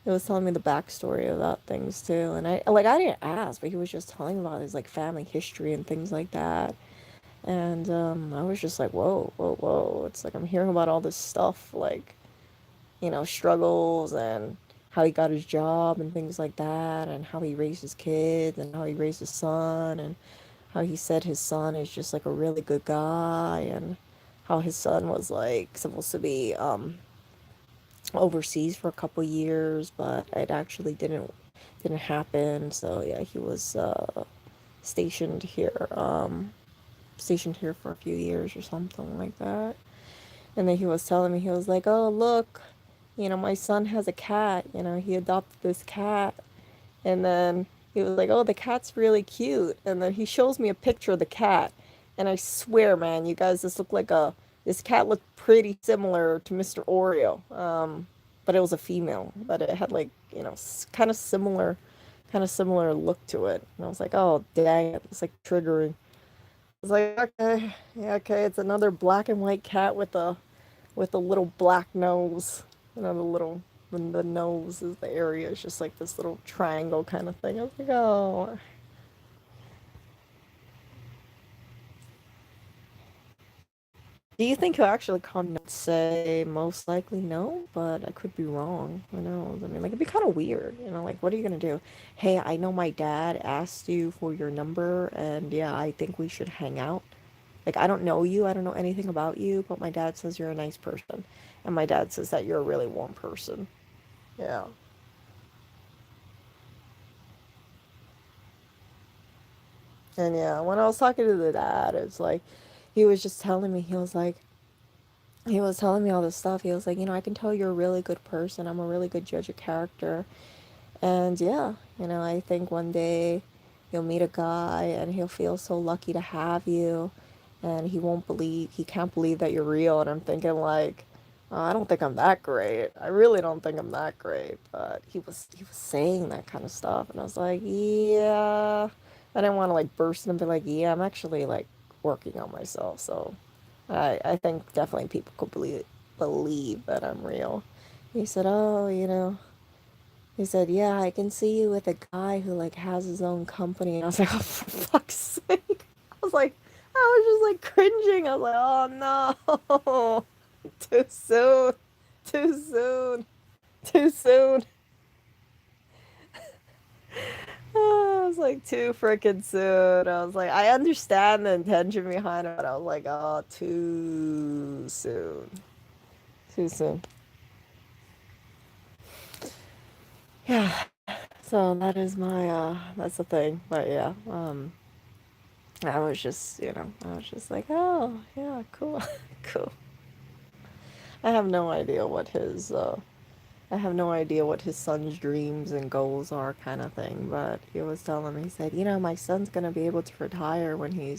he was telling me the backstory about things too, and I didn't ask, but he was just telling about his like family history and things like that. And I was just like, whoa, whoa, whoa! It's like I'm hearing about all this stuff, like struggles and how he got his job and things like that, and how he raised his kids and how he raised his son, and how he said his son is just like a really good guy, and how his son was like supposed to be overseas for a couple years, but it actually didn't happen. So yeah, he was stationed here stationed here for a few years or something like that. And then he was telling me, he was like, "Oh, look, my son has a cat. He adopted this cat." And then he was like, "Oh, the cat's really cute." And then he shows me a picture of the cat. And I swear, man, you guys, this cat looked pretty similar to Mr. Oreo. But it was a female, but it had like, kind of similar look to it. And I was like, "Oh, dang it. It's like triggering." I was like, "Okay, yeah, okay, it's another black and white cat with a little black nose, another when the nose is the area. It's just like this little triangle kind of thing. I was like, oh. Do you think he'll actually come and say most likely no? But I could be wrong. Who knows? I mean, like, it'd be kind of weird, you know? Like, what are you gonna do? Hey, I know my dad asked you for your number, and yeah, I think we should hang out. Like, I don't know you, I don't know anything about you, but my dad says you're a nice person. And my dad says that you're a really warm person. Yeah. And yeah, when I was talking to the dad, it's like, he was just telling me, he was telling me all this stuff. He was like, I can tell you're a really good person. I'm a really good judge of character. And yeah, I think one day you'll meet a guy and he'll feel so lucky to have you. And he can't believe that you're real. And I'm thinking, like, oh, I don't think I'm that great. I really don't think I'm that great. But he was saying that kind of stuff. And I was like, yeah. I didn't want to like burst and be like, yeah, I'm actually like working on myself. So I think definitely people could believe that I'm real. He said, oh, he said, yeah, I can see you with a guy who like has his own company. And I was like, oh, for fuck's sake. I was just like cringing. I was like, oh no. Too soon. Too soon. Too soon. Oh, I was like, too freaking soon. I was like, I understand the intention behind it, but I was like, oh, too soon. Too soon. Yeah. So that's the thing. But yeah, I was just like, oh, yeah, cool, cool. I have no idea what I have no idea what his son's dreams and goals are, kind of thing. But he was telling me, he said, my son's gonna be able to retire when I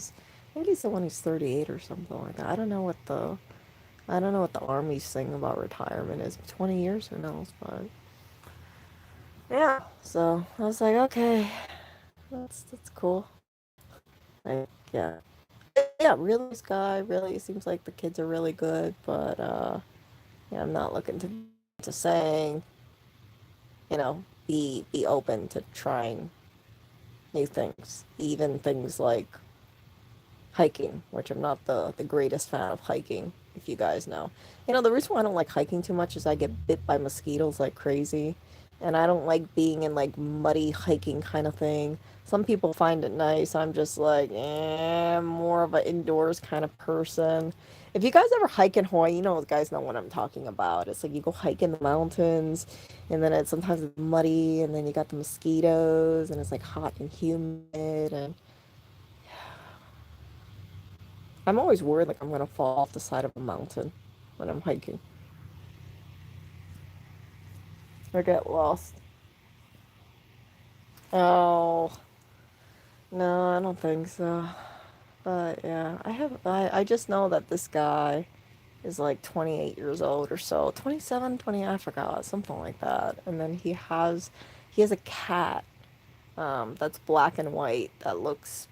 think he said when he's 38 or something like that. I don't know what the army's thing about retirement is. 20 years, who knows? But yeah, so I was like, okay, that's cool. Like, yeah. Yeah, really nice guy. Really seems like the kids are really good, but yeah, I'm not looking to saying, be open to trying new things, even things like hiking, which I'm not the greatest fan of hiking, if you guys know. The reason why I don't like hiking too much is I get bit by mosquitoes like crazy, and I don't like being in like muddy hiking kind of thing. Some people find it nice. I'm just like, I'm more of an indoors kind of person. If you guys ever hike in Hawaii, you guys know what I'm talking about. It's like you go hike in the mountains, and then sometimes it's muddy, and then you got the mosquitoes, and it's like hot and humid, and I'm always worried like I'm gonna fall off the side of a mountain when I'm hiking or get lost. Oh, no, I don't think so. But yeah, I just know that this guy is like 28 years old or so. 27, 20, I forgot, something like that. And then he has a cat that's black and white that looks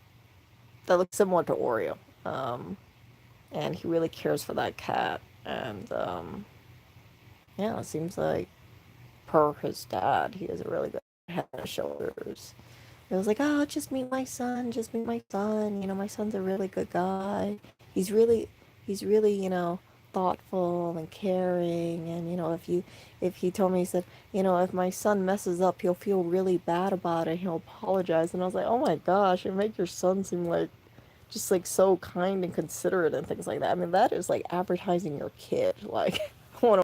similar to Oreo. And he really cares for that cat. And yeah, it seems like per his dad, he has a really good head and shoulders. It was like, oh, just meet my son, just meet my son. My son's a really good guy. He's really, he's really, thoughtful and caring. And if he told me, he said, if my son messes up, he'll feel really bad about it. He'll apologize. And I was like, oh my gosh, it make your son seem like just like so kind and considerate and things like that. I mean, that is like advertising your kid. Like, I want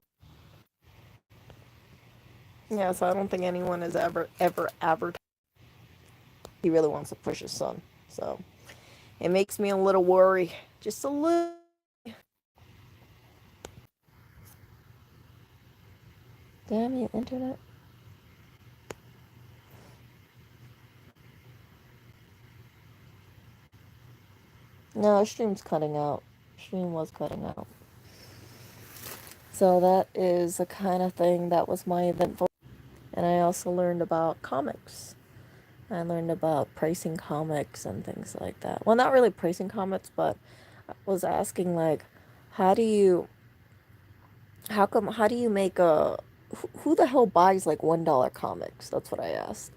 to. Yeah, so I don't think anyone has ever advertised. He really wants to push his son. So it makes me a little worry. Just a little. Damn you, internet. No, stream's cutting out. Stream was cutting out. So that is the kind of thing that was my eventful. And I also learned about comics. I learned about pricing comics and things like that. Well, not really pricing comics, but I was asking like, how do you, how do you make who the hell buys like $1 comics? That's what I asked.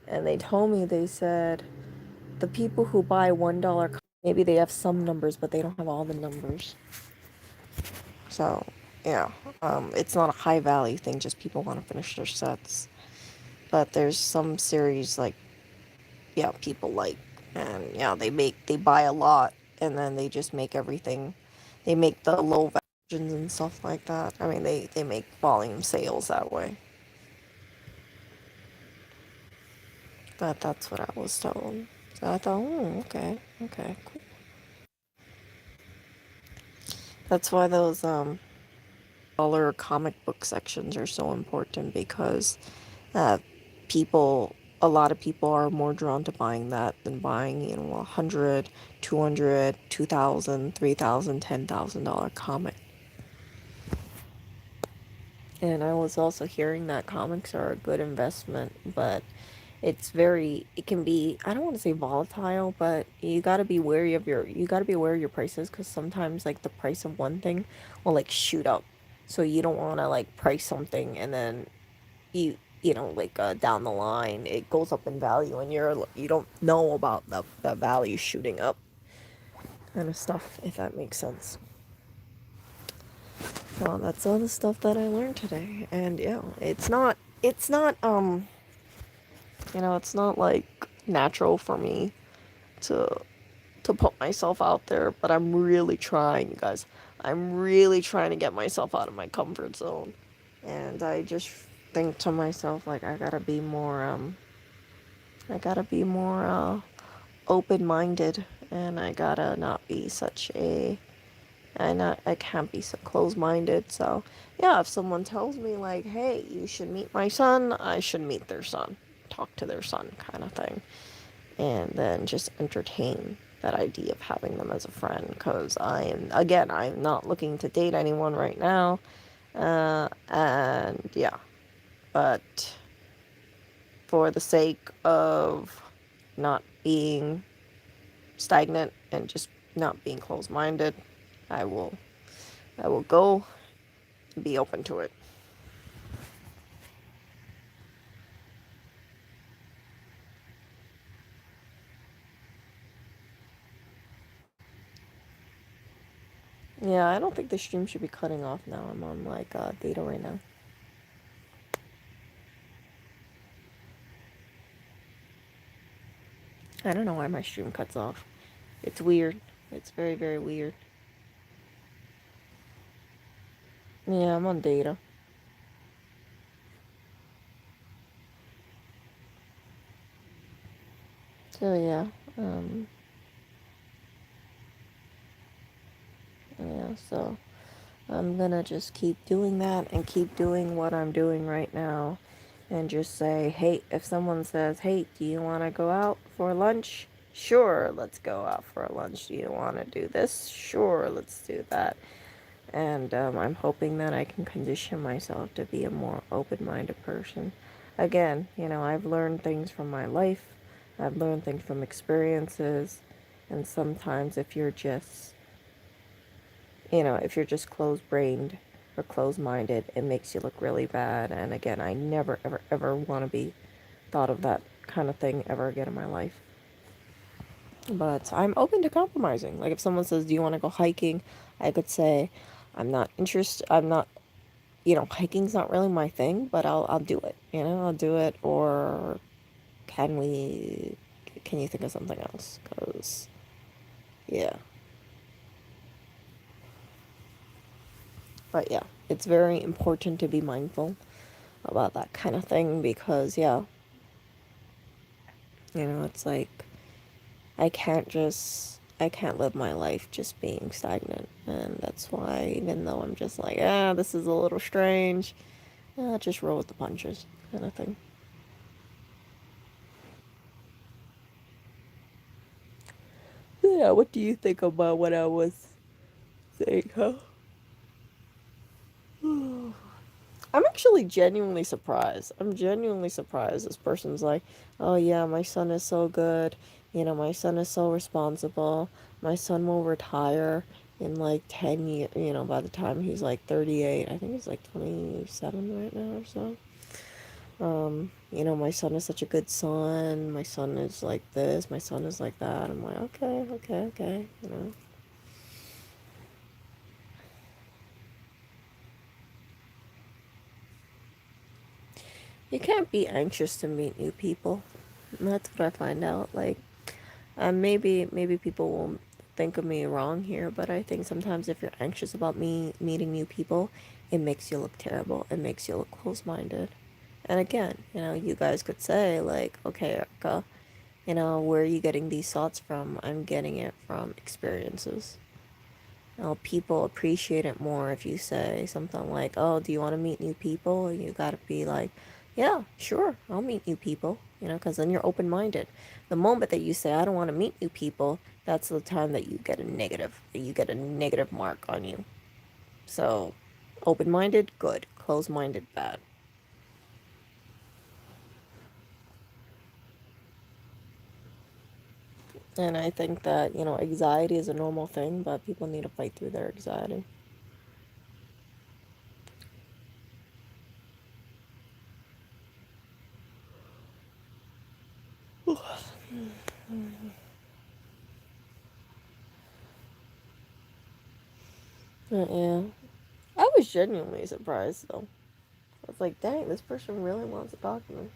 And they told me, they said, the people who buy $1, maybe they have some numbers, but they don't have all the numbers. So, yeah, it's not a high value thing, just people want to finish their sets. But there's some series like, yeah, people like, and yeah, they buy a lot, and then they just make everything. They make the low versions and stuff like that. I mean, they make volume sales that way. But that's what I was told. So I thought, okay, okay, cool. That's why those dollar comic book sections are so important, because uh, people, a lot of people are more drawn to buying that than buying, 100, 200, 2,000, 3,000, $10,000 comic. And I was also hearing that comics are a good investment, but it can be, I don't want to say volatile, but you got to be aware of your prices, because sometimes like the price of one thing will like shoot up. So you don't want to like price something and then like down the line it goes up in value, and you don't know about the value shooting up, kind of stuff, if that makes sense. Well, that's all the stuff that I learned today. And yeah, it's not like natural for me to put myself out there, but I'm really trying, you guys. I'm really trying to get myself out of my comfort zone. And I just think to myself, like, I gotta be more open-minded, and I gotta not be such a I can't be so close-minded. So yeah, if someone tells me like, hey, you should meet my son, I should meet their son, talk to their son, kind of thing, and then just entertain that idea of having them as a friend, because I'm not looking to date anyone right now, and yeah, but for the sake of not being stagnant and just not being closed-minded, I will I will go and be open to it. Yeah, I don't think the stream should be cutting off now. I'm on like data right now. I don't know why my stream cuts off. It's weird. It's very, very weird. Yeah, I'm on data. So yeah, um, yeah. So I'm gonna just keep doing that and keep doing what I'm doing right now, and just say, hey, if someone says, hey, do you want to go out for lunch? Sure, let's go out for lunch. Do you want to do this? Sure, let's do that. And I'm hoping that I can condition myself to be a more open-minded person. Again, I've learned things from my life. I've learned things from experiences. And sometimes if you're just closed-brained or closed-minded, it makes you look really bad. And again, I never, ever, ever want to be thought of that kind of thing ever again in my life. But I'm open to compromising. Like if someone says, do you want to go hiking? I could say, I'm not interested. I'm not, hiking's not really my thing, but I'll do it. I'll do it. Or can we, can you think of something else? Because, yeah. But yeah, it's very important to be mindful about that kind of thing, because, yeah, it's like, I can't live my life just being stagnant. And that's why, even though I'm just like, this is a little strange, just roll with the punches, kind of thing. Yeah, what do you think about what I was saying, huh? I'm actually genuinely surprised. I'm genuinely surprised. This person's like, oh yeah, my son is so good. My son is so responsible. My son will retire in like 10 years, by the time he's like 38. I think he's like 27 right now or so. My son is such a good son. My son is like this. My son is like that. I'm like, okay, okay, okay. You can't be anxious to meet new people. And that's what I find out. Like, maybe people will think of me wrong here, but I think sometimes if you're anxious about me meeting new people, it makes you look terrible. It makes you look close-minded. And again, you guys could say like, okay, Erica, where are you getting these thoughts from? I'm getting it from experiences. People appreciate it more if you say something like, "Oh, do you want to meet new people?" You gotta be like, "Yeah, sure, I'll meet new people." Because then you're open-minded. The moment that you say, "I don't want to meet new people," that's the time that you get a negative mark on you. So, open-minded, good. Closed-minded, bad. And I think that, anxiety is a normal thing, but people need to fight through their anxiety. Yeah. I was genuinely surprised, though. I was like, dang, this person really wants to talk to me.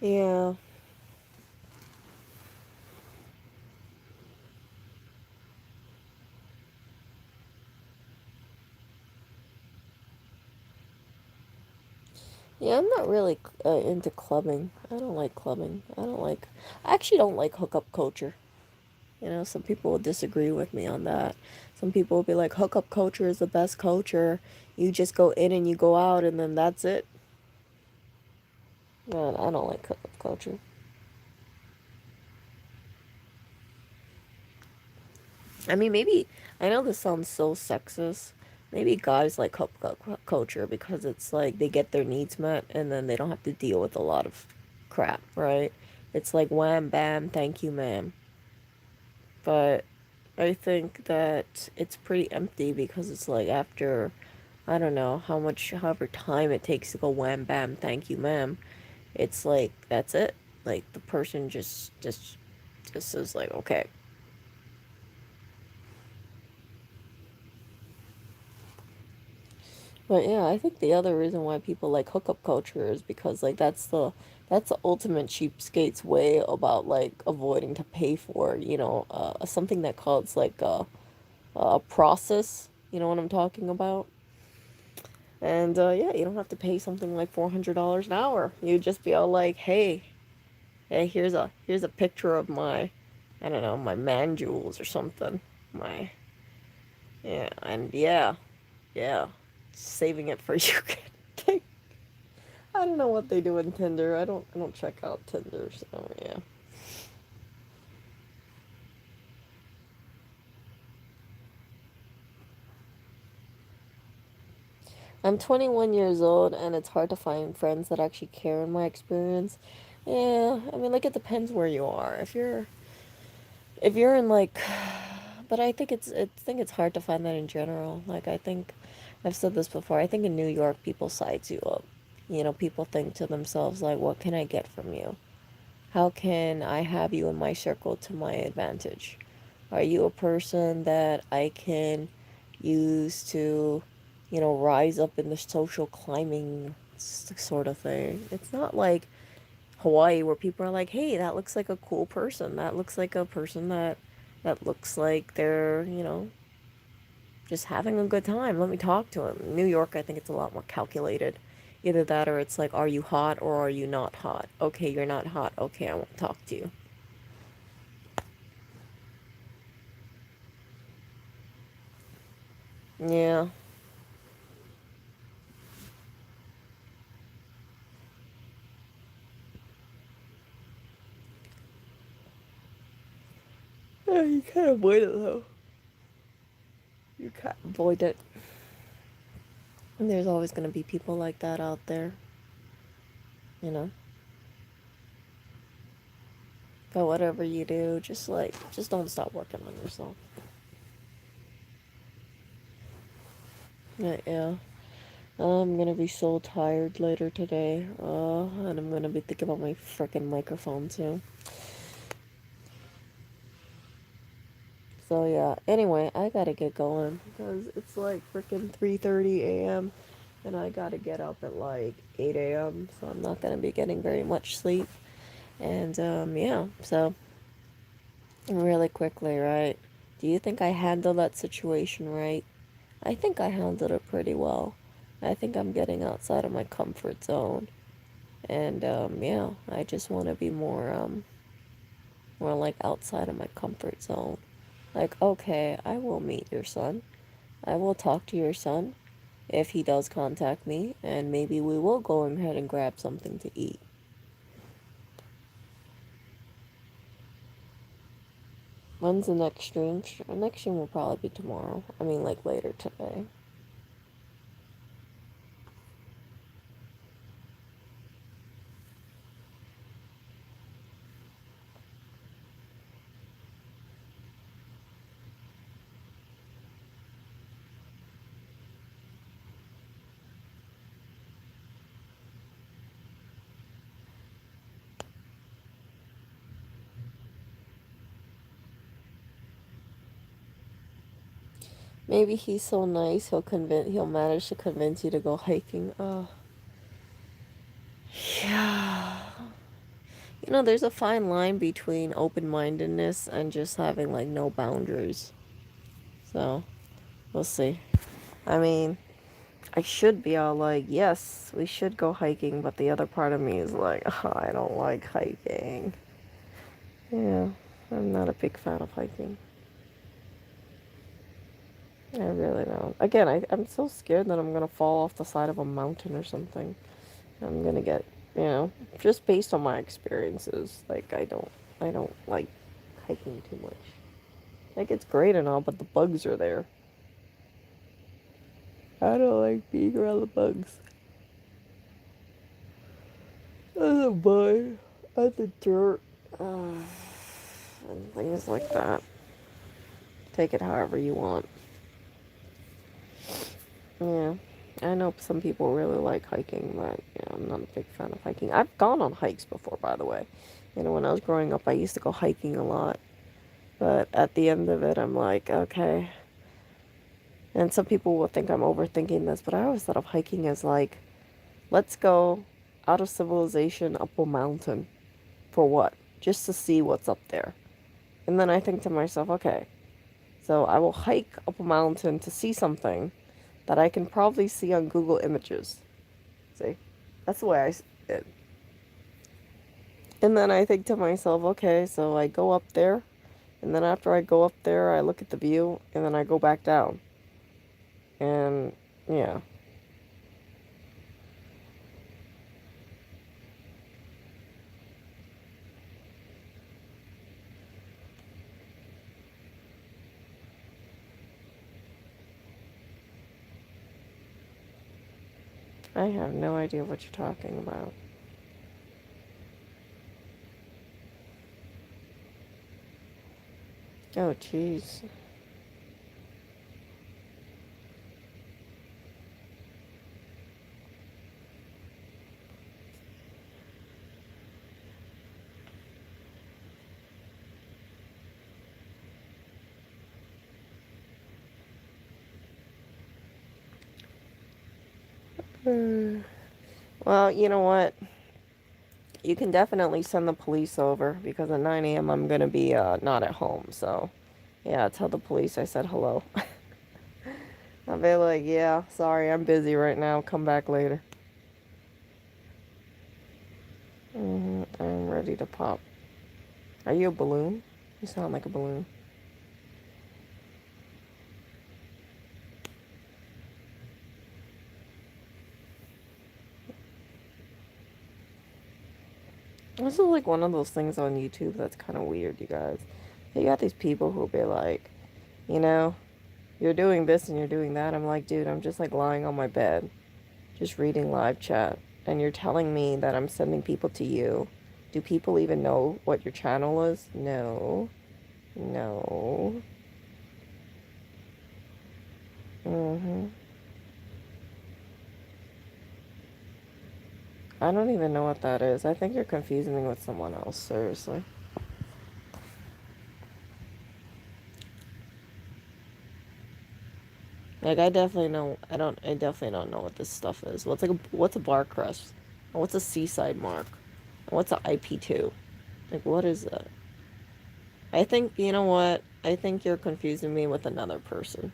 Yeah. Yeah, I'm not really into clubbing. I don't like clubbing. I actually don't like hookup culture. Some people will disagree with me on that. Some people will be like, hookup culture is the best culture. You just go in and you go out and then that's it. Man, I don't like hookup culture. I mean, maybe, I know this sounds so sexist. Maybe guys like hookup culture because it's like they get their needs met and then they don't have to deal with a lot of crap, right? It's like wham, bam, thank you, ma'am. But I think that it's pretty empty because it's like after, I don't know, however time it takes to go wham, bam, thank you, ma'am. It's like, that's it. Like the person just is like, okay. But yeah, I think the other reason why people like hookup culture is because like that's the ultimate cheapskate's way about like avoiding to pay for, something that calls like a process. You know what I'm talking about? And yeah, you don't have to pay something like $400 an hour. You just be all like, hey, here's a picture of my, I don't know, my man jewels or something. My yeah, and yeah, saving it for you. I don't know what they do in Tinder. I don't check out Tinder, so yeah. I'm 21 years old and it's hard to find friends that actually care in my experience. Yeah, I mean like it depends where you are. If you're in like but I think it's hard to find that in general. Like I think I've said this before. I think in New York people size you up. People think to themselves like what can I get from you? How can I have you in my circle to my advantage? Are you a person that I can use to, rise up in the social climbing sort of thing? It's not like Hawaii where people are like, "Hey, that looks like a cool person. That looks like a person that looks like they're, just having a good time. Let me talk to him." New York, I think it's a lot more calculated. Either that or it's like, "Are you hot or are you not hot?" Okay, you're not hot. Okay, I won't talk to you. Yeah. Yeah, you can't avoid it though. Can't avoid it. And there's always going to be people like that out there, you know? But whatever you do, just don't stop working on yourself. Yeah. I'm gonna be so tired later today. And I'm gonna be thinking about my freaking microphone too. So yeah, anyway, I gotta get going because it's like freaking 3:30 a.m. and I gotta get up at like 8 a.m. So I'm not gonna be getting very much sleep. And yeah, so really quickly, right? Do you think I handled that situation right? I think I handled it pretty well. I think I'm getting outside of my comfort zone. And yeah, I just want to be more like outside of my comfort zone. Like, okay, I will meet your son. I will talk to your son if he does contact me, and maybe we will go ahead and grab something to eat. When's the next stream? The next stream will probably be tomorrow. I mean, like later today. Maybe he's so nice he'll manage to convince you to go hiking. Oh, yeah. You know, there's a fine line between open-mindedness and just having like no boundaries. So, we'll see. I mean, I should be all like, yes, we should go hiking, but the other part of me is like, oh, I don't like hiking. Yeah, I'm not a big fan of hiking. I really don't. Again, I'm so scared that I'm gonna fall off the side of a mountain or something. I'm gonna get, just based on my experiences, like I don't like hiking too much. Like it's great and all, but the bugs are there. I don't like being around the bugs. And the mud, and the dirt, and things like that. Take it however you want. Yeah. I know some people really like hiking, but yeah, I'm not a big fan of hiking. I've gone on hikes before, by the way. When I was growing up, I used to go hiking a lot. But at the end of it, I'm like, okay. And some people will think I'm overthinking this, but I always thought of hiking as like, let's go out of civilization up a mountain. For what? Just to see what's up there. And then I think to myself, okay, so I will hike up a mountain to see something that I can probably see on Google Images. See? That's the way I did. And then I think to myself, okay, so I go up there, and then after I go up there, I look at the view, and then I go back down. And yeah. I have no idea what you're talking about. Oh, jeez. Well, you know what? You can definitely send the police over because at 9 a.m. I'm going to be not at home. So, yeah, tell the police I said hello. I'll be like, yeah, sorry, I'm busy right now. Come back later. I'm ready to pop. Are you a balloon? You sound like a balloon. This is like one of those things on YouTube that's kind of weird, you guys. You got these people who'll be like, you know, You're doing this and you're doing that. I'm like, dude, I'm just like lying on my bed, just reading live chat. And you're telling me that I'm sending people to you. Do people even know what your channel is? No. No. Mm-hmm. I don't even know what that is. I think you're confusing me with someone else, seriously. Like I definitely don't know what this stuff is. What's a bar crust? What's a seaside mark? What's a IP2? Like what is that? I think you know what? I think you're confusing me with another person.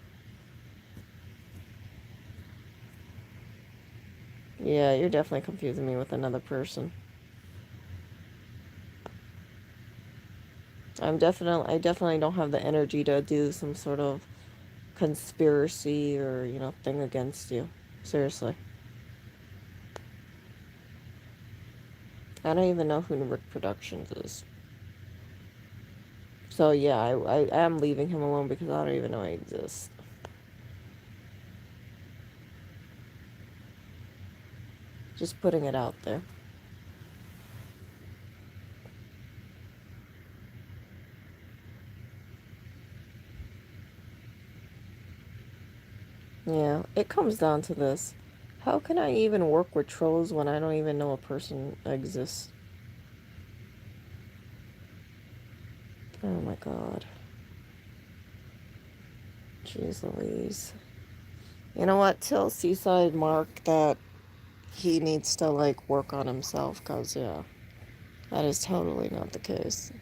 Yeah, you're definitely confusing me with another person. I definitely don't have the energy to do some sort of conspiracy or, thing against you. Seriously. I don't even know who Rick Productions is. So yeah, I am leaving him alone because I don't even know he exists. Just putting it out there. Yeah, it comes down to this. How can I even work with trolls when I don't even know a person exists? Oh my god. Jeez Louise. You know what? Tell Seaside Mark that he needs to, like, work on himself, because, yeah, that is totally not the case.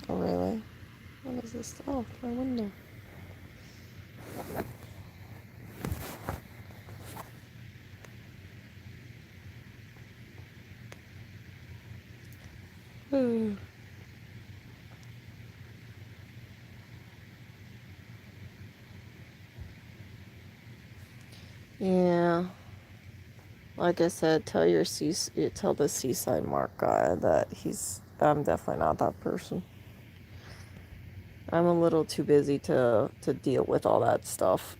Oh, really? What is this? Oh, my window. Yeah. Like I said, tell the Seaside Mark guy that I'm definitely not that person. I'm a little too busy to deal with all that stuff.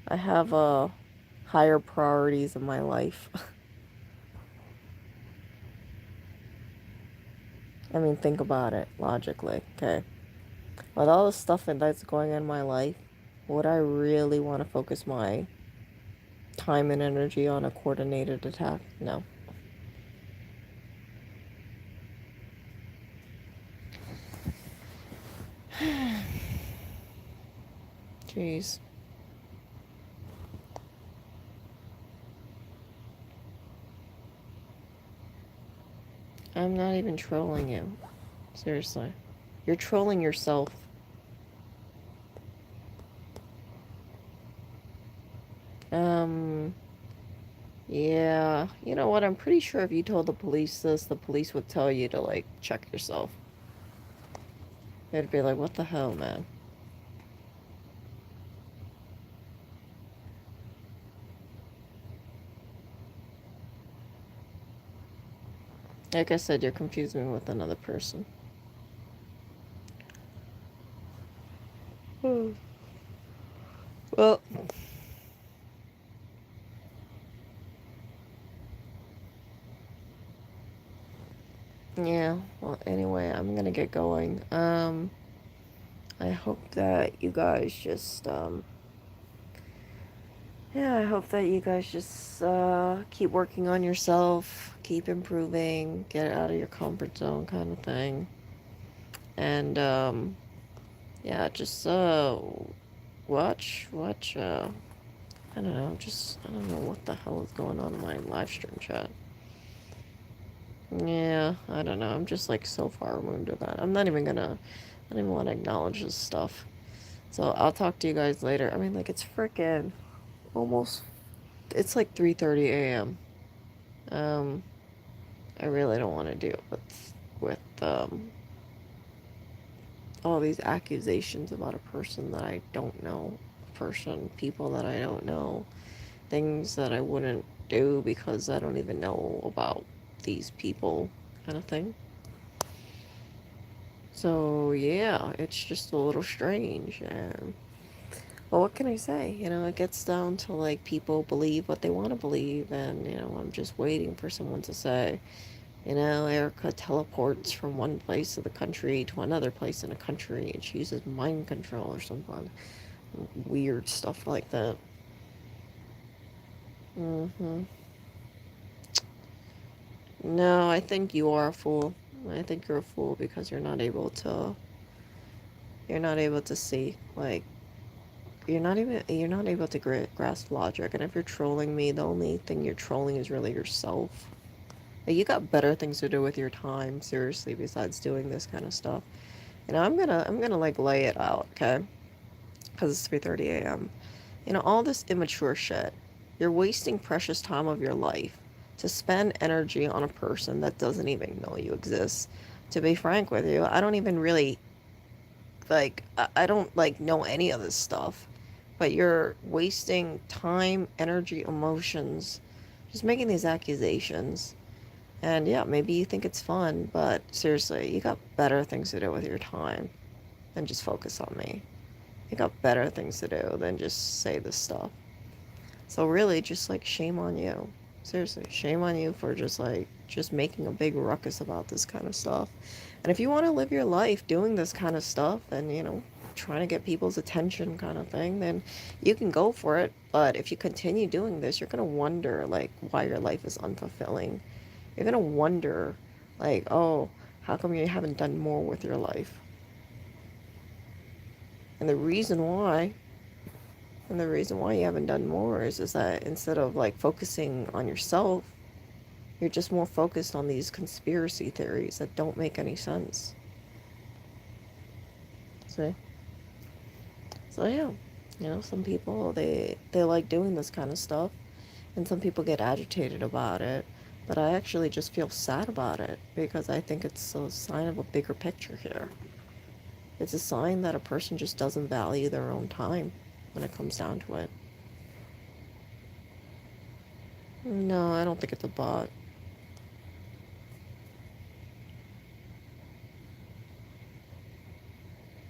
I have higher priorities in my life. I mean, think about it logically, okay? With all the stuff that's going on in my life, would I really want to focus my time and energy on a coordinated attack? No. Jeez. I'm not even trolling you. Seriously. You're trolling yourself. Um, yeah. You know what? I'm pretty sure if you told the police this, the police would tell you to, like, check yourself. They'd be like, what the hell, man? Like I said, you're confusing me with another person. Well, yeah. Well, anyway, I'm gonna get going. I hope that you guys just, yeah, I hope that you guys just, keep working on yourself, keep improving, get out of your comfort zone kind of thing. And, yeah, just, watch, I don't know, I don't know what the hell is going on in my live stream chat. Yeah, I don't know, I'm just, like, so far removed of that. I don't even want to acknowledge this stuff. So, I'll talk to you guys later. I mean, like, it's freaking almost, it's like 3:30 a.m. Um, I really don't want to deal with all these accusations about a person that I don't know, people that I don't know, things that I wouldn't do because I don't even know about these people, kind of thing. So yeah, it's just a little strange. But what can I say? It gets down to like people believe what they want to believe, and I'm just waiting for someone to say, Erica teleports from one place of the country to another place in the country, and she uses mind control or something weird stuff like that. Hmm. No, I think you are a fool. I think you're a fool because you're not able to see, like, you're not able to grasp logic. And if you're trolling me, the only thing you're trolling is really yourself. Like, you got better things to do with your time, seriously, besides doing this kind of stuff. I'm gonna like lay it out, okay? Because it's 3:30 a.m. All this immature shit. You're wasting precious time of your life to spend energy on a person that doesn't even know you exist. To be frank with you, I don't even really like I don't like know any of this stuff. But you're wasting time, energy, emotions just making these accusations. And yeah, maybe you think it's fun, but seriously, you got better things to do with your time than just focus on me. You got better things to do than just say this stuff. So really, just like shame on you. Seriously, shame on you for just making a big ruckus about this kind of stuff. And if you want to live your life doing this kind of stuff and trying to get people's attention kind of thing, then you can go for it. But if you continue doing this, you're gonna wonder like why your life is unfulfilling. You're gonna wonder like, oh, how come you haven't done more with your life? And the reason why And the reason why you haven't done more is that instead of like focusing on yourself, you're just more focused on these conspiracy theories that don't make any sense. See? So yeah, some people they like doing this kind of stuff, and some people get agitated about it. But I actually just feel sad about it because I think it's a sign of a bigger picture here. It's a sign that a person just doesn't value their own time when it comes down to it. No, I don't think it's a bot.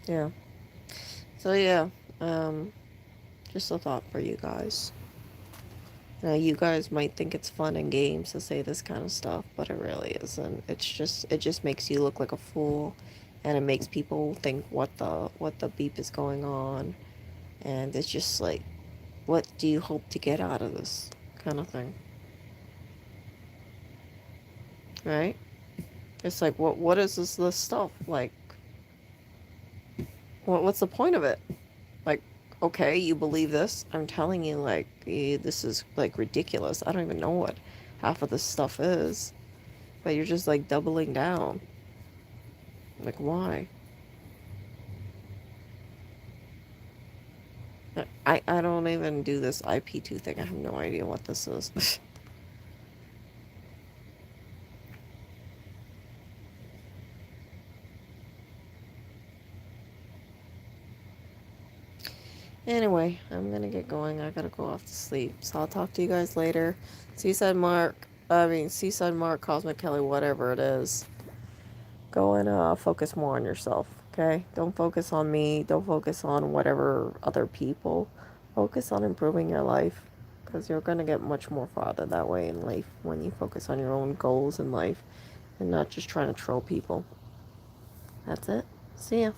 Yeah. So yeah, um, just a thought for you guys. You guys might think it's fun and games to say this kind of stuff, but it really isn't. It just makes you look like a fool, and it makes people think what the beep is going on, and it's just like, what do you hope to get out of this kind of thing, right? It's like, what is this stuff like? What's the point of it? Like, okay, you believe this? I'm telling you, like, this is like ridiculous. I don't even know what half of this stuff is, but you're just like doubling down. Like, why? I don't even do this IP2 thing. I have no idea what this is. Anyway, I'm gonna get going. I gotta go off to sleep. So I'll talk to you guys later. Seaside Mark, Cosmic Kelly, whatever it is. Go and focus more on yourself, okay? Don't focus on me. Don't focus on whatever other people. Focus on improving your life because you're gonna get much more farther that way in life when you focus on your own goals in life and not just trying to troll people. That's it. See ya.